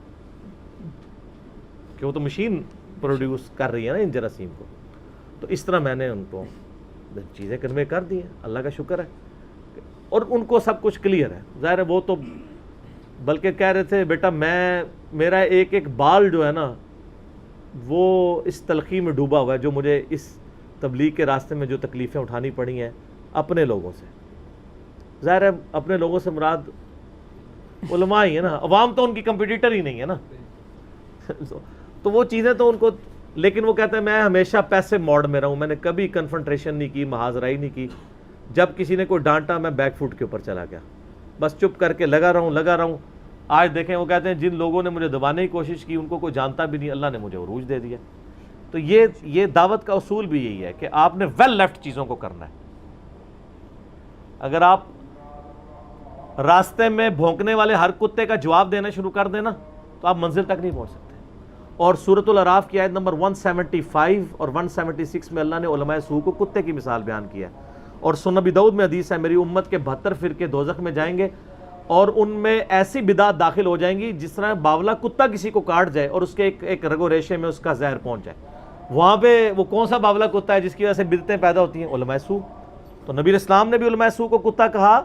کہ وہ تو مشین پروڈیوس کر رہی ہے نا ان جراثیم کو. تو اس طرح میں نے ان کو چیزیں کنوے کر دی ہیں، اللہ کا شکر ہے. اور ان کو سب کچھ کلیئر ہے. ظاہر ہے وہ تو بلکہ کہہ رہے تھے بیٹا میرا ایک ایک بال جو ہے نا وہ اس تلخی میں ڈوبا ہوا ہے جو مجھے اس تبلیغ کے راستے میں جو تکلیفیں اٹھانی پڑی ہیں اپنے لوگوں سے. ظاہر ہے اپنے لوگوں سے مراد علماء ہی ہے نا، عوام تو ان کی کمپٹیٹر ہی نہیں ہے نا. تو وہ چیزیں تو ان کو، لیکن وہ کہتے ہیں میں ہمیشہ پیسے موڈ میں رہوں، میں نے کبھی کنفرنٹریشن نہیں کی، محاذرائی نہیں کی. جب کسی نے کوئی ڈانٹا میں بیک فوٹ کے اوپر چلا گیا، بس چپ کر کے لگا رہوں. آج دیکھیں وہ کہتے ہیں جن لوگوں نے مجھے دبانے کی کوشش کی ان کو کوئی جانتا بھی نہیں، اللہ نے مجھے عروج دے دیا. تو یہ دعوت کا اصول بھی یہی ہے کہ آپ نے ویل لیفٹ چیزوں کو کرنا ہے. اگر آپ راستے میں بھونکنے والے ہر کتے کا جواب دینا شروع کر دینا تو آپ منزل تک نہیں پہنچ سکتے. اور سورۃ الاعراف کی آیت نمبر 175 اور 176 میں اللہ نے علماء سوء کو کتے کی مثال بیان کیا ہے. اور سنن ابی داؤد میں حدیث ہے میری امت کے 72 فرقے دوزخ میں جائیں گے اور ان میں ایسی بدعت داخل ہو جائیں گی جس طرح باولا کتا کسی کو کاٹ جائے اور اس کے ایک رگ و ریشے میں اس کا زہر پہنچ جائے، وہاں پہ وہ کون سا باولا کتا ہے جس کی وجہ سے بدعتیں پیدا ہوتی ہیں؟ علماء سو۔ تو نبی اسلام نے بھی علماء سو کو کتا کہا،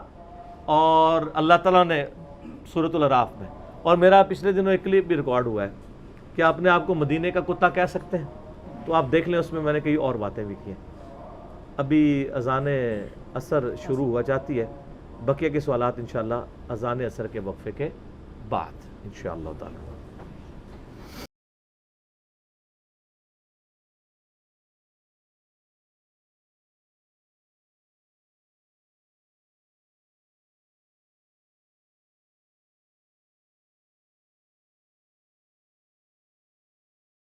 اور اللہ تعالیٰ نے سورۃ الاعراف میں، اور میرا پچھلے دنوں ایک کلپ بھی ریکارڈ ہوا ہے کہ اپنے آپ کو مدینے کا کتا کہہ سکتے ہیں، تو آپ دیکھ لیں، اس میں میں نے کئی اور باتیں بھی کی ہیں۔ ابھی اذان عصر شروع ہوا جاتی ہے، بقیہ کے سوالات انشاءاللہ اذان عصر کے وقفے کے بعد انشاءاللہ تعالی۔